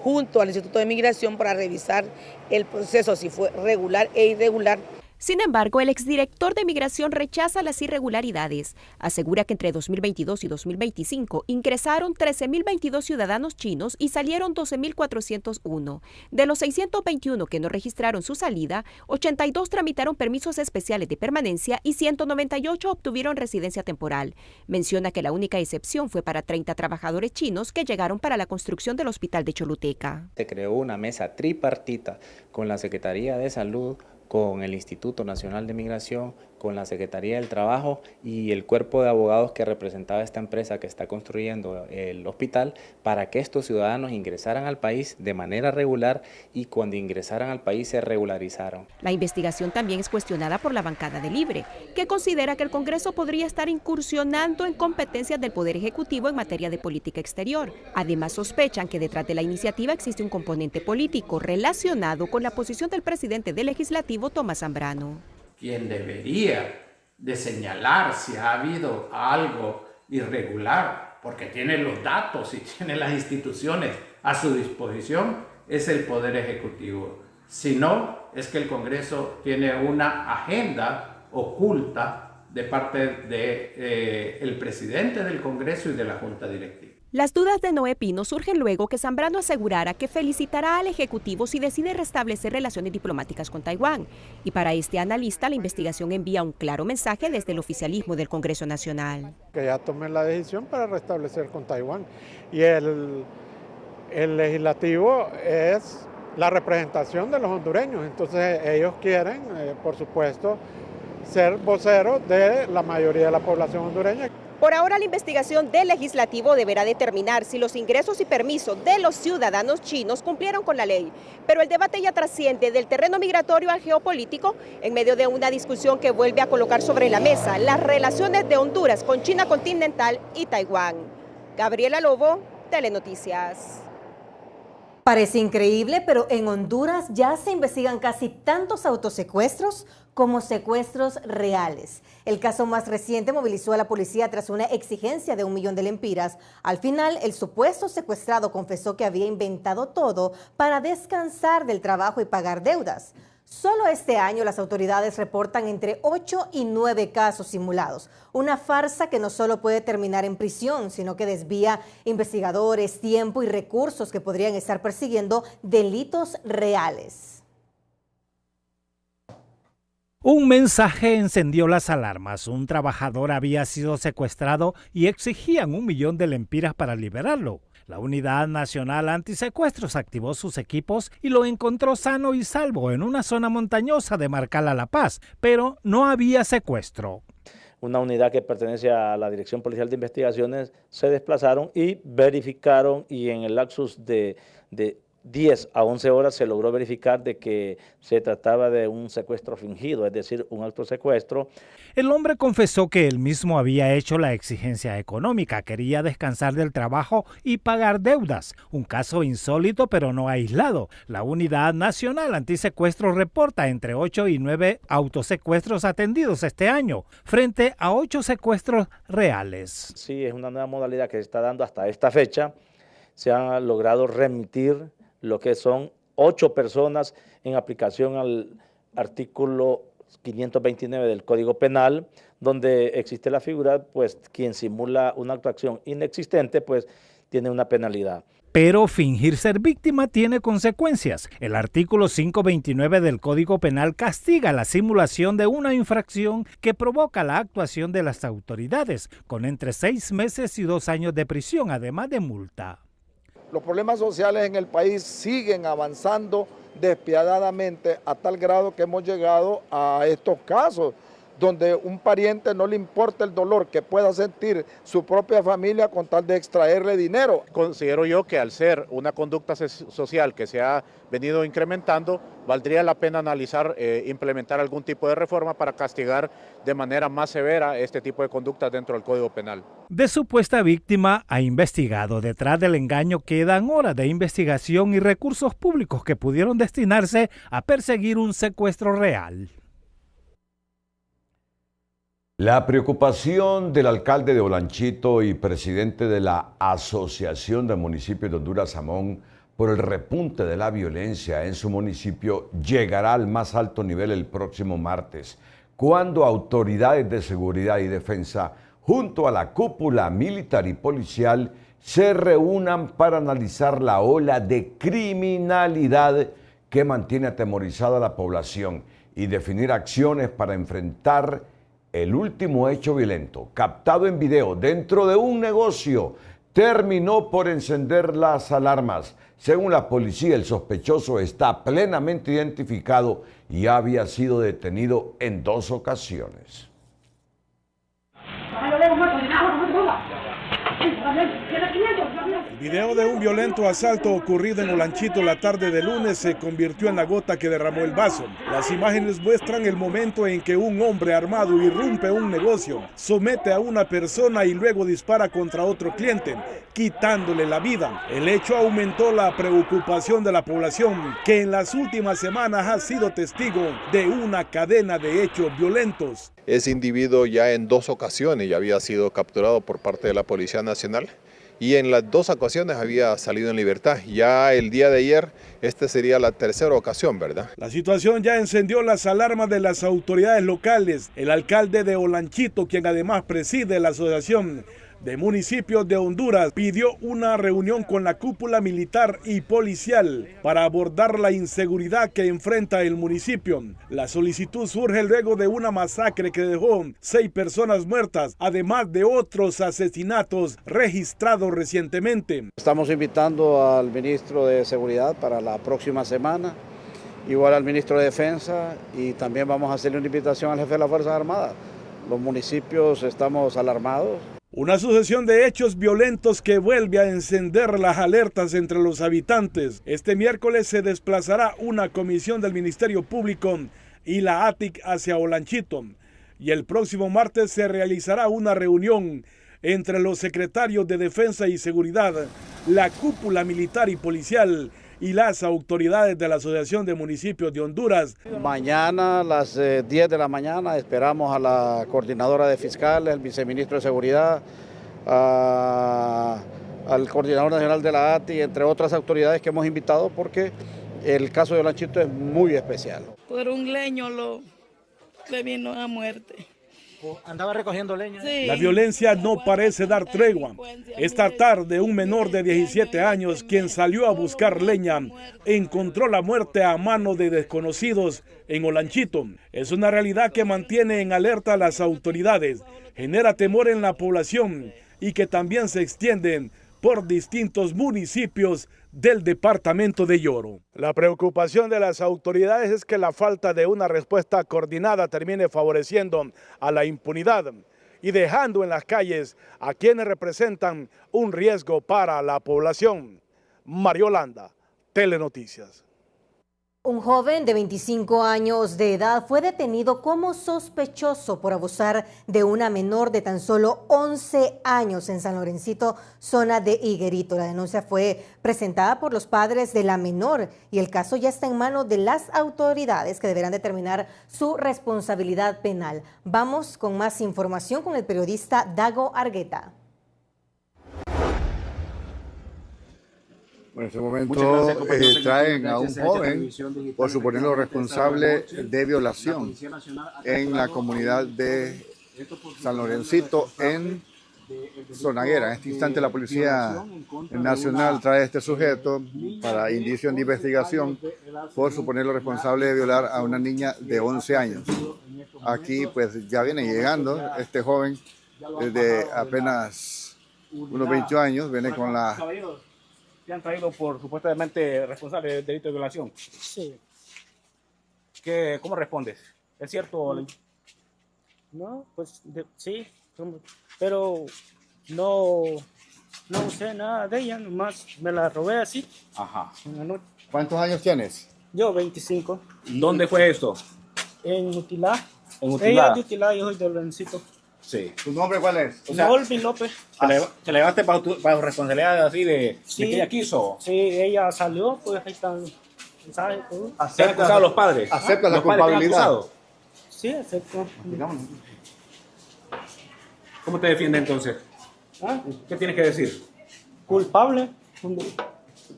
junto al Instituto de Migración para revisar el proceso, si fue regular e irregular. Sin embargo, el exdirector de Migración rechaza las irregularidades. Asegura que entre 2022 y 2025 ingresaron 13.022 ciudadanos chinos y salieron 12.401. De los 621 que no registraron su salida, 82 tramitaron permisos especiales de permanencia y 198 obtuvieron residencia temporal. Menciona que la única excepción fue para 30 trabajadores chinos que llegaron para la construcción del hospital de Choluteca. Se creó una mesa tripartita con la Secretaría de Salud, con el Instituto Nacional de Migración, con la Secretaría del Trabajo y el cuerpo de abogados que representaba esta empresa que está construyendo el hospital, para que estos ciudadanos ingresaran al país de manera regular y cuando ingresaran al país se regularizaron. La investigación también es cuestionada por la bancada de Libre, que considera que el Congreso podría estar incursionando en competencias del Poder Ejecutivo en materia de política exterior. Además, sospechan que detrás de la iniciativa existe un componente político relacionado con la posición del presidente del Legislativo, Tomás Zambrano. Quien debería de señalar si ha habido algo irregular, porque tiene los datos y tiene las instituciones a su disposición, es el Poder Ejecutivo. Si no, es que el Congreso tiene una agenda oculta de parte del presidente del Congreso y de la Junta Directiva. Las dudas de Noé Pino surgen luego que Zambrano asegurara que felicitará al Ejecutivo si decide restablecer relaciones diplomáticas con Taiwán. Y para este analista, la investigación envía un claro mensaje desde el oficialismo del Congreso Nacional. Que ya tomen la decisión para restablecer con Taiwán. Y el Legislativo es la representación de los hondureños. Entonces ellos quieren, por supuesto, ser voceros de la mayoría de la población hondureña. Por ahora, la investigación del Legislativo deberá determinar si los ingresos y permisos de los ciudadanos chinos cumplieron con la ley. Pero el debate ya trasciende del terreno migratorio al geopolítico en medio de una discusión que vuelve a colocar sobre la mesa las relaciones de Honduras con China continental y Taiwán. Gabriela Lobo, Telenoticias. Parece increíble, pero en Honduras ya se investigan casi tantos autosecuestros como secuestros reales. El caso más reciente movilizó a la policía tras una exigencia de 1 millón de lempiras. Al final, el supuesto secuestrado confesó que había inventado todo para descansar del trabajo y pagar deudas. Solo este año las autoridades reportan entre 8 y 9 casos simulados. Una farsa que no solo puede terminar en prisión, sino que desvía investigadores, tiempo y recursos que podrían estar persiguiendo delitos reales. Un mensaje encendió las alarmas. Un trabajador había sido secuestrado y exigían 1 millón de lempiras para liberarlo. La Unidad Nacional Antisecuestros activó sus equipos y lo encontró sano y salvo en una zona montañosa de Marcala La Paz, pero no había secuestro. Una unidad que pertenece a la Dirección Policial de Investigaciones se desplazaron y verificaron, y en el lapsus de 10 a 11 horas se logró verificar de que se trataba de un secuestro fingido, es decir, un autosecuestro. El hombre confesó que él mismo había hecho la exigencia económica, quería descansar del trabajo y pagar deudas. Un caso insólito pero no aislado. La Unidad Nacional Antisecuestro reporta entre 8 y 9 autosecuestros atendidos este año, frente a 8 secuestros reales. Sí, es una nueva modalidad que se está dando hasta esta fecha. Se han logrado remitir lo que son 8 personas en aplicación al artículo 529 del Código Penal, donde existe la figura, pues quien simula una actuación inexistente, pues tiene una penalidad. Pero fingir ser víctima tiene consecuencias. El artículo 529 del Código Penal castiga la simulación de una infracción que provoca la actuación de las autoridades, con entre 6 meses y 2 años de prisión, además de multa. Los problemas sociales en el país siguen avanzando despiadadamente a tal grado que hemos llegado a estos casos donde un pariente no le importa el dolor que pueda sentir su propia familia con tal de extraerle dinero. Considero yo que al ser una conducta social que se ha venido incrementando, valdría la pena analizar implementar algún tipo de reforma para castigar de manera más severa este tipo de conductas dentro del Código Penal. De supuesta víctima a investigado. Detrás del engaño quedan horas de investigación y recursos públicos que pudieron destinarse a perseguir un secuestro real. La preocupación del alcalde de Olanchito y presidente de la Asociación de Municipios de Honduras, Amón, por el repunte de la violencia en su municipio llegará al más alto nivel el próximo martes, cuando autoridades de seguridad y defensa, junto a la cúpula militar y policial, se reúnan para analizar la ola de criminalidad que mantiene atemorizada a la población y definir acciones para enfrentar el último hecho violento, captado en video dentro de un negocio, terminó por encender las alarmas. Según la policía, el sospechoso está plenamente identificado y había sido detenido en 2 ocasiones. El video de un violento asalto ocurrido en Olanchito la tarde de lunes se convirtió en la gota que derramó el vaso. Las imágenes muestran el momento en que un hombre armado irrumpe un negocio, somete a una persona y luego dispara contra otro cliente, quitándole la vida. El hecho aumentó la preocupación de la población, que en las últimas semanas ha sido testigo de una cadena de hechos violentos. Ese individuo ya en 2 ocasiones ya había sido capturado por parte de la Policía Nacional y en las 2 ocasiones había salido en libertad. Ya el día de ayer, esta sería la 3ª ocasión, ¿verdad? La situación ya encendió las alarmas de las autoridades locales. El alcalde de Olanchito, quien además preside la Asociación de Municipios de Honduras, pidió una reunión con la cúpula militar y policial para abordar la inseguridad que enfrenta el municipio. La solicitud surge luego de una masacre que dejó 6 personas muertas, además de otros asesinatos registrados recientemente. Estamos invitando al ministro de Seguridad para la próxima semana, igual al ministro de Defensa, y también vamos a hacerle una invitación al jefe de las Fuerzas Armadas. Los municipios estamos alarmados. Una sucesión de hechos violentos que vuelve a encender las alertas entre los habitantes. Este miércoles se desplazará una comisión del Ministerio Público y la ATIC hacia Olanchito. Y el próximo martes se realizará una reunión entre los secretarios de Defensa y Seguridad, la cúpula militar y policial y las autoridades de la Asociación de Municipios de Honduras. Mañana a las 10 de la mañana esperamos a la coordinadora de fiscales, al viceministro de Seguridad, al coordinador nacional de la ATI, entre otras autoridades que hemos invitado, porque el caso de Olanchito es muy especial. Por un leño le vino a muerte. ¿Andaba recogiendo leña? Sí. La violencia no parece dar tregua. Esta tarde, un menor de 17 años, quien salió a buscar leña, encontró la muerte a mano de desconocidos en Olanchito. Es una realidad que mantiene en alerta a las autoridades, genera temor en la población y que también se extienden por distintos municipios del departamento de Yoro. La preocupación de las autoridades es que la falta de una respuesta coordinada termine favoreciendo a la impunidad y dejando en las calles a quienes representan un riesgo para la población. Mariolanda, Telenoticias. Un joven de 25 años de edad fue detenido como sospechoso por abusar de una menor de tan solo 11 años en San Lorencito, zona de Higuerito. La denuncia fue presentada por los padres de la menor y el caso ya está en manos de las autoridades que deberán determinar su responsabilidad penal. Vamos con más información con el periodista Dago Argueta. En este momento traen a un joven por suponerlo responsable de violación en la comunidad de San Lorencito, en Zonaguera. En este instante la Policía Nacional trae a este sujeto para indicio de investigación por suponerlo responsable de violar a una niña de 11 años. Aquí pues ya viene llegando este joven desde apenas unos 20 años, viene con la... ¿Te han traído por supuestamente responsable de delito de violación? Sí. ¿Cómo respondes? ¿Es cierto? No, pues sí, pero no usé nada de ella, nomás me la robé así. Ajá. ¿Cuántos años tienes? Yo, 25. ¿Dónde fue esto? En Utilá. En Utilá. Ella es de Utilá, yo soy de Lorencito. Sí. ¿Tu nombre cuál es? O sea, Olvin López. ¿Te la llevaste para responsabilidad así de que ella quiso? Sí, ella salió, pues ahí están. ¿Sabes? ¿Se han acusado los padres? ¿Acepta la culpabilidad? Sí, acepto. ¿Cómo te defiende entonces? ¿Qué tienes que decir? Culpable.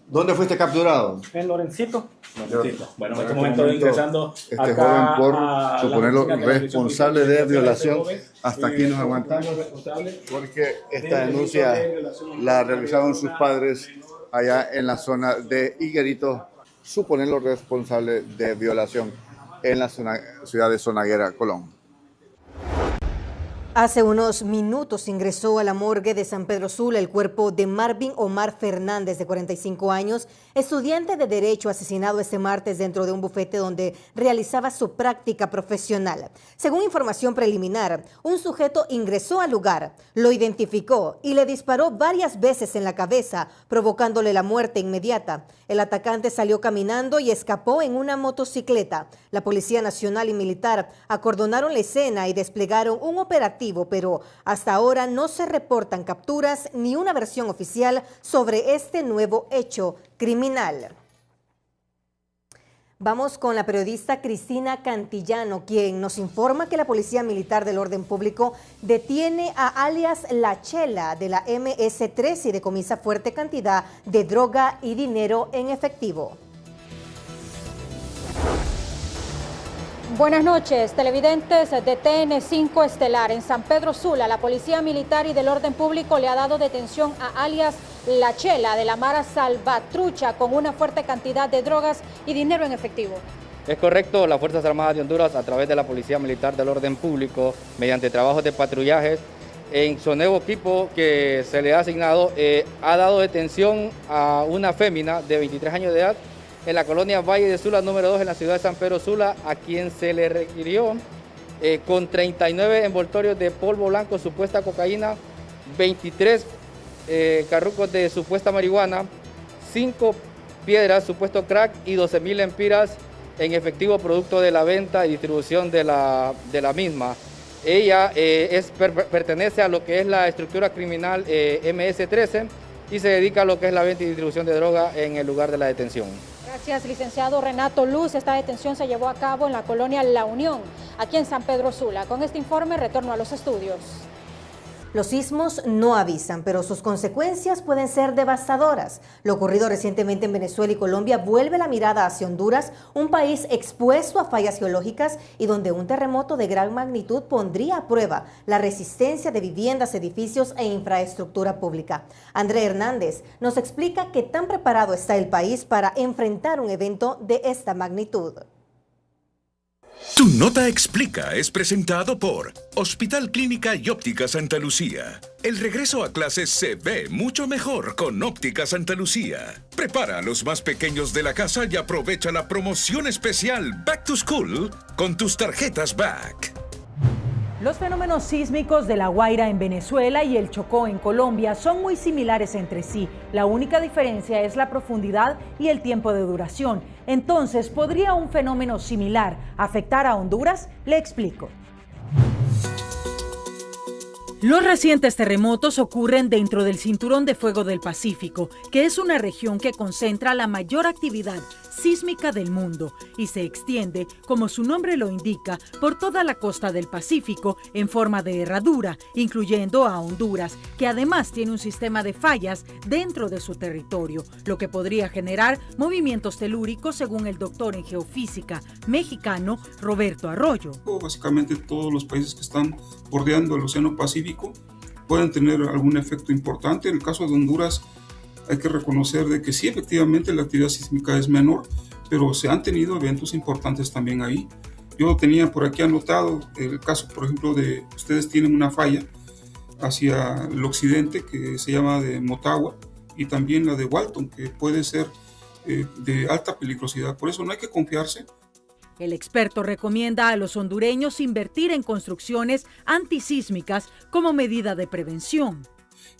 ¿Dónde fuiste capturado? En Lorencito. Bueno, en este momento ingresando este joven por suponerlo responsable de violación. Hasta aquí nos aguantamos porque esta denuncia la realizaron sus padres allá en la zona de Higuerito, suponerlo responsable de violación en la ciudad de Zonaguera, Colón. Hace unos minutos ingresó a la morgue de San Pedro Sula el cuerpo de Marvin Omar Fernández, de 45 años, estudiante de Derecho asesinado este martes dentro de un bufete donde realizaba su práctica profesional. Según información preliminar, un sujeto ingresó al lugar, lo identificó y le disparó varias veces en la cabeza, provocándole la muerte inmediata. El atacante salió caminando y escapó en una motocicleta. La Policía Nacional y Militar acordonaron la escena y desplegaron un operativo, pero hasta ahora no se reportan capturas ni una versión oficial sobre este nuevo hecho criminal. Vamos con la periodista Cristina Cantillano, quien nos informa que la Policía Militar del Orden Público detiene a alias La Chela de la MS-13 y decomisa fuerte cantidad de droga y dinero en efectivo. Buenas noches, televidentes de TN5 Estelar. En San Pedro Sula, la Policía Militar y del Orden Público le ha dado detención a alias La Chela de la Mara Salvatrucha con una fuerte cantidad de drogas y dinero en efectivo. Es correcto, las Fuerzas Armadas de Honduras, a través de la Policía Militar del Orden Público, mediante trabajos de patrullajes, en su nuevo equipo que se le ha asignado, ha dado detención a una fémina de 23 años de edad, en la colonia Valle de Sula número 2 en la ciudad de San Pedro Sula, a quien se le requirió con 39 envoltorios de polvo blanco, supuesta cocaína, 23 carrucos de supuesta marihuana, 5 piedras, supuesto crack y 12.000 lempiras en efectivo producto de la venta y distribución de la misma. Ella pertenece a lo que es la estructura criminal MS-13 y se dedica a lo que es la venta y distribución de droga en el lugar de la detención. Gracias, licenciado Renato Luz. Esta detención se llevó a cabo en la colonia La Unión, aquí en San Pedro Sula. Con este informe retorno a los estudios. Los sismos no avisan, pero sus consecuencias pueden ser devastadoras. Lo ocurrido recientemente en Venezuela y Colombia vuelve la mirada hacia Honduras, un país expuesto a fallas geológicas y donde un terremoto de gran magnitud pondría a prueba la resistencia de viviendas, edificios e infraestructura pública. André Hernández nos explica qué tan preparado está el país para enfrentar un evento de esta magnitud. Tu Nota Explica es presentado por Hospital Clínica y Óptica Santa Lucía. El regreso a clases se ve mucho mejor con Óptica Santa Lucía. Prepara a los más pequeños de la casa y aprovecha la promoción especial Back to School con tus tarjetas Back. Los fenómenos sísmicos de La Guaira en Venezuela y el Chocó en Colombia son muy similares entre sí. La única diferencia es la profundidad y el tiempo de duración. Entonces, ¿podría un fenómeno similar afectar a Honduras? Le explico. Los recientes terremotos ocurren dentro del Cinturón de Fuego del Pacífico, que es una región que concentra la mayor actividad sísmica del mundo y se extiende, como su nombre lo indica, por toda la costa del Pacífico en forma de herradura, incluyendo a Honduras, que además tiene un sistema de fallas dentro de su territorio, lo que podría generar movimientos telúricos, según el doctor en geofísica mexicano Roberto Arroyo. Básicamente todos los países que están bordeando el Océano Pacífico pueden tener algún efecto importante. En el caso de Honduras, hay que reconocer de que sí, efectivamente la actividad sísmica es menor, pero se han tenido eventos importantes también ahí. Yo tenía por aquí anotado el caso, por ejemplo, de ustedes tienen una falla hacia el occidente que se llama de Motagua y también la de Walton, que puede ser de alta peligrosidad. Por eso no hay que confiarse. El experto recomienda a los hondureños invertir en construcciones antisísmicas como medida de prevención.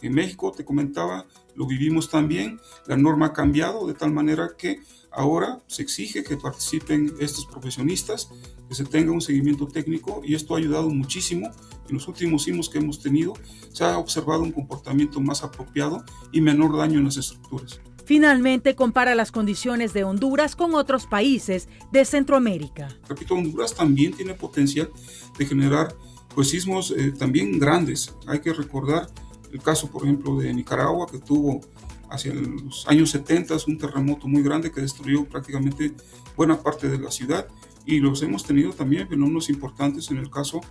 En México, te comentaba, lo vivimos también, la norma ha cambiado de tal manera que ahora se exige que participen estos profesionistas, que se tenga un seguimiento técnico y esto ha ayudado muchísimo. En los últimos sismos que hemos tenido se ha observado un comportamiento más apropiado y menor daño en las estructuras. Finalmente, compara las condiciones de Honduras con otros países de Centroamérica. Repito, Honduras también tiene potencial de generar pues sismos también grandes. Hay que recordar el caso, por ejemplo, de Nicaragua, que tuvo hacia los años 70 un terremoto muy grande que destruyó prácticamente buena parte de la ciudad, y los hemos tenido también fenómenos importantes en el caso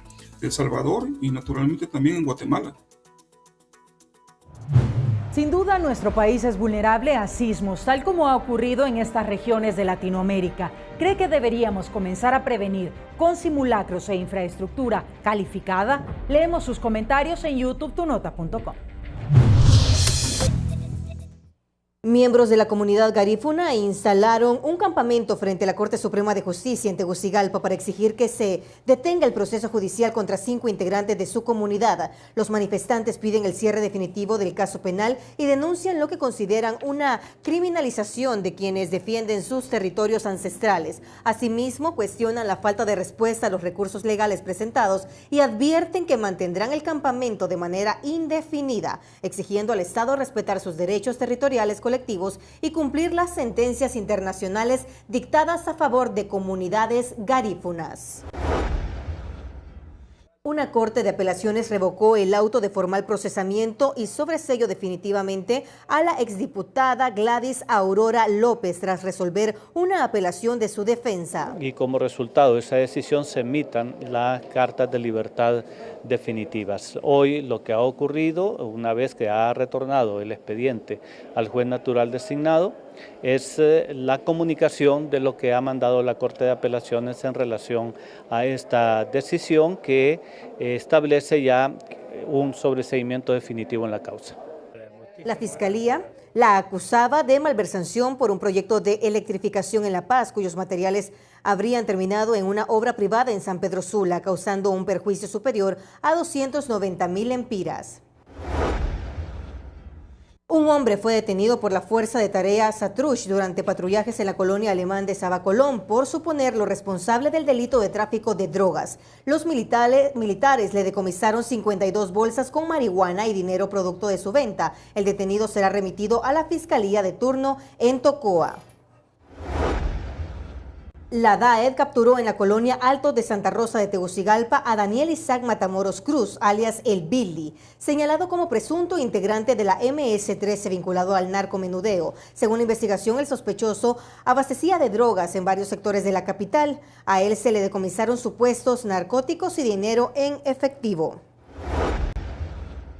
de El Salvador y naturalmente también en Guatemala. Sin duda, nuestro país es vulnerable a sismos, tal como ha ocurrido en estas regiones de Latinoamérica. ¿Cree que deberíamos comenzar a prevenir con simulacros e infraestructura calificada? Leemos sus comentarios en youtube.tunota.com. Miembros de la comunidad garífuna instalaron un campamento frente a la Corte Suprema de Justicia en Tegucigalpa para exigir que se detenga el proceso judicial contra 5 integrantes de su comunidad. Los manifestantes piden el cierre definitivo del caso penal y denuncian lo que consideran una criminalización de quienes defienden sus territorios ancestrales. Asimismo, cuestionan la falta de respuesta a los recursos legales presentados y advierten que mantendrán el campamento de manera indefinida, exigiendo al Estado respetar sus derechos territoriales colectivos y cumplir las sentencias internacionales dictadas a favor de comunidades garífunas. Una corte de apelaciones revocó el auto de formal procesamiento y sobresello definitivamente a la exdiputada Gladys Aurora López tras resolver una apelación de su defensa. Y como resultado de esa decisión se emitan las cartas de libertad definitivas. Hoy lo que ha ocurrido, una vez que ha retornado el expediente al juez natural designado, es la comunicación de lo que ha mandado la Corte de Apelaciones en relación a esta decisión que establece ya un sobreseimiento definitivo en la causa. La Fiscalía la acusaba de malversación por un proyecto de electrificación en La Paz, cuyos materiales habrían terminado en una obra privada en San Pedro Sula, causando un perjuicio superior a 290.000 lempiras. Un hombre fue detenido por la Fuerza de Tarea Satrush durante patrullajes en la colonia alemán de Sabacolón por suponerlo responsable del delito de tráfico de drogas. Los militares le decomisaron 52 bolsas con marihuana y dinero producto de su venta. El detenido será remitido a la Fiscalía de turno en Tocoa. La DAED capturó en la colonia Alto de Santa Rosa de Tegucigalpa a Daniel Isaac Matamoros Cruz, alias El Billy, señalado como presunto integrante de la MS-13 vinculado al narcomenudeo. Según la investigación, el sospechoso abastecía de drogas en varios sectores de la capital. A él se le decomisaron supuestos narcóticos y dinero en efectivo.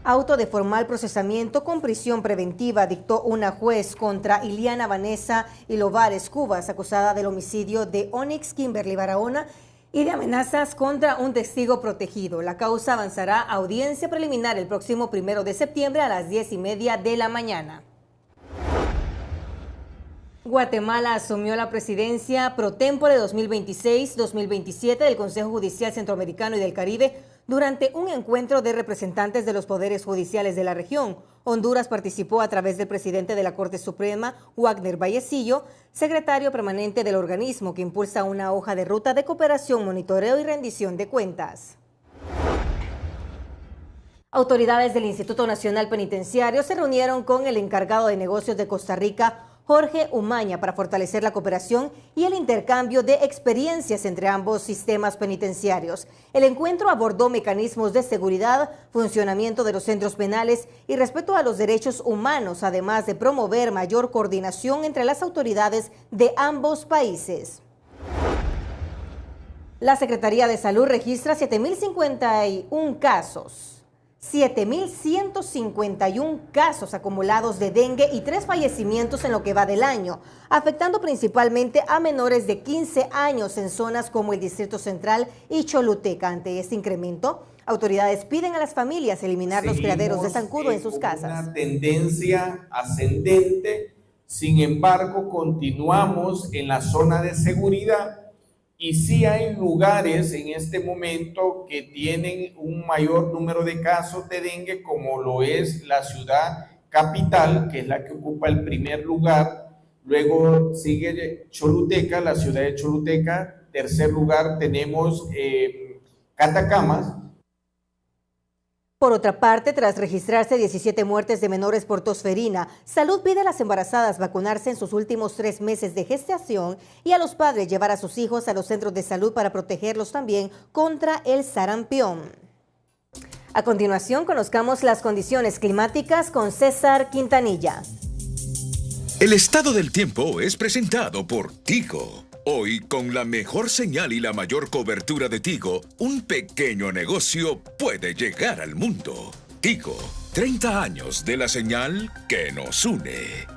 Auto de formal procesamiento con prisión preventiva dictó una juez contra Iliana Vanessa Ilovares Cubas, acusada del homicidio de Onyx Kimberly Barahona y de amenazas contra un testigo protegido. La causa avanzará a audiencia preliminar el próximo 1 de septiembre a las 10:30 de la mañana. Guatemala asumió la presidencia pro tempore 2026-2027 del Consejo Judicial Centroamericano y del Caribe durante un encuentro de representantes de los poderes judiciales de la región. Honduras participó a través del presidente de la Corte Suprema, Wagner Vallecillo, secretario permanente del organismo que impulsa una hoja de ruta de cooperación, monitoreo y rendición de cuentas. Autoridades del Instituto Nacional Penitenciario se reunieron con el encargado de negocios de Costa Rica, Jorge Umaña, para fortalecer la cooperación y el intercambio de experiencias entre ambos sistemas penitenciarios. El encuentro abordó mecanismos de seguridad, funcionamiento de los centros penales y respeto a los derechos humanos, además de promover mayor coordinación entre las autoridades de ambos países. La Secretaría de Salud registra 7.051 casos. 7.151 casos acumulados de dengue y 3 fallecimientos en lo que va del año, afectando principalmente a menores de 15 años en zonas como el Distrito Central y Choluteca. Ante este incremento, autoridades piden a las familias eliminar los criaderos de zancudo en sus casas. Una tendencia ascendente, sin embargo, continuamos en la zona de seguridad. Y sí hay lugares en este momento que tienen un mayor número de casos de dengue, como lo es la ciudad capital, que es la que ocupa el primer lugar. Luego sigue Choluteca, la ciudad de Choluteca. Tercer lugar tenemos Catacamas. Por otra parte, tras registrarse 17 muertes de menores por tosferina, Salud pide a las embarazadas vacunarse en sus últimos 3 meses de gestación y a los padres llevar a sus hijos a los centros de salud para protegerlos también contra el sarampión. A continuación, conozcamos las condiciones climáticas con César Quintanilla. El estado del tiempo es presentado por Tigo. Hoy, con la mejor señal y la mayor cobertura de Tigo, un pequeño negocio puede llegar al mundo. Tigo, 30 años de la señal que nos une.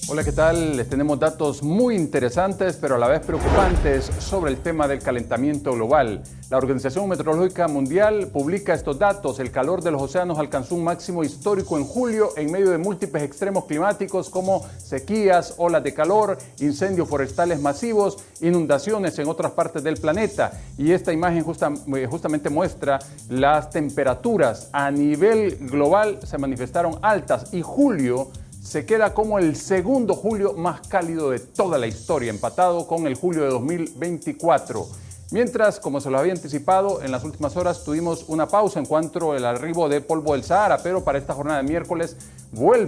Hola, ¿qué tal? Les tenemos datos muy interesantes, pero a la vez preocupantes sobre el tema del calentamiento global. La Organización Meteorológica Mundial publica estos datos. El calor de los océanos alcanzó un máximo histórico en julio en medio de múltiples extremos climáticos como sequías, olas de calor, incendios forestales masivos, inundaciones en otras partes del planeta. Y esta imagen justamente muestra las temperaturas a nivel global se manifestaron altas y julio se queda como el segundo julio más cálido de toda la historia, empatado con el julio de 2024. Mientras, como se lo había anticipado, en las últimas horas tuvimos una pausa en cuanto al arribo de polvo del Sahara, pero para esta jornada de miércoles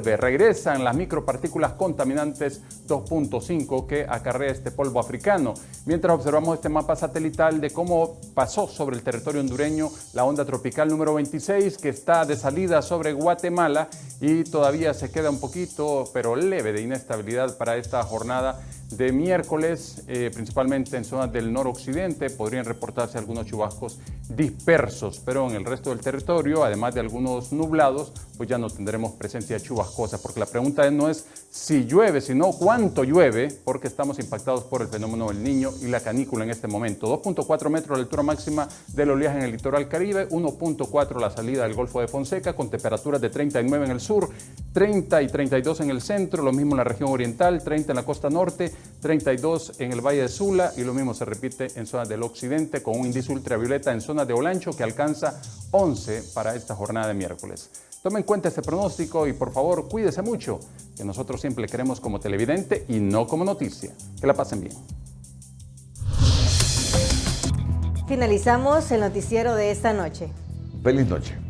regresan las micropartículas contaminantes 2.5 que acarrea este polvo africano. Mientras observamos este mapa satelital de cómo pasó sobre el territorio hondureño la onda tropical número 26, que está de salida sobre Guatemala y todavía se queda un poquito, pero leve, de inestabilidad para esta jornada de miércoles, principalmente en zonas del noroccidente. Podrían reportarse algunos chubascos dispersos, pero en el resto del territorio, además de algunos nublados, pues ya no tendremos presencia chubascosa, porque la pregunta no es si llueve, sino cuánto llueve, porque estamos impactados por el fenómeno del Niño y la canícula en este momento. 2.4 metros la altura máxima del oleaje en el litoral Caribe, 1.4 la salida del Golfo de Fonseca, con temperaturas de 39 en el sur, 30 y 32 en el centro, lo mismo en la región oriental, 30 en la costa norte, 32 en el Valle de Sula, y lo mismo se repite en zonas del occidente, con un índice ultravioleta en zonas de Olancho que alcanza 11 para esta jornada de miércoles. Tome en cuenta este pronóstico y por favor cuídese mucho, que nosotros siempre le queremos como televidente y no como noticia. Que la pasen bien. Finalizamos el noticiero de esta noche. Feliz noche.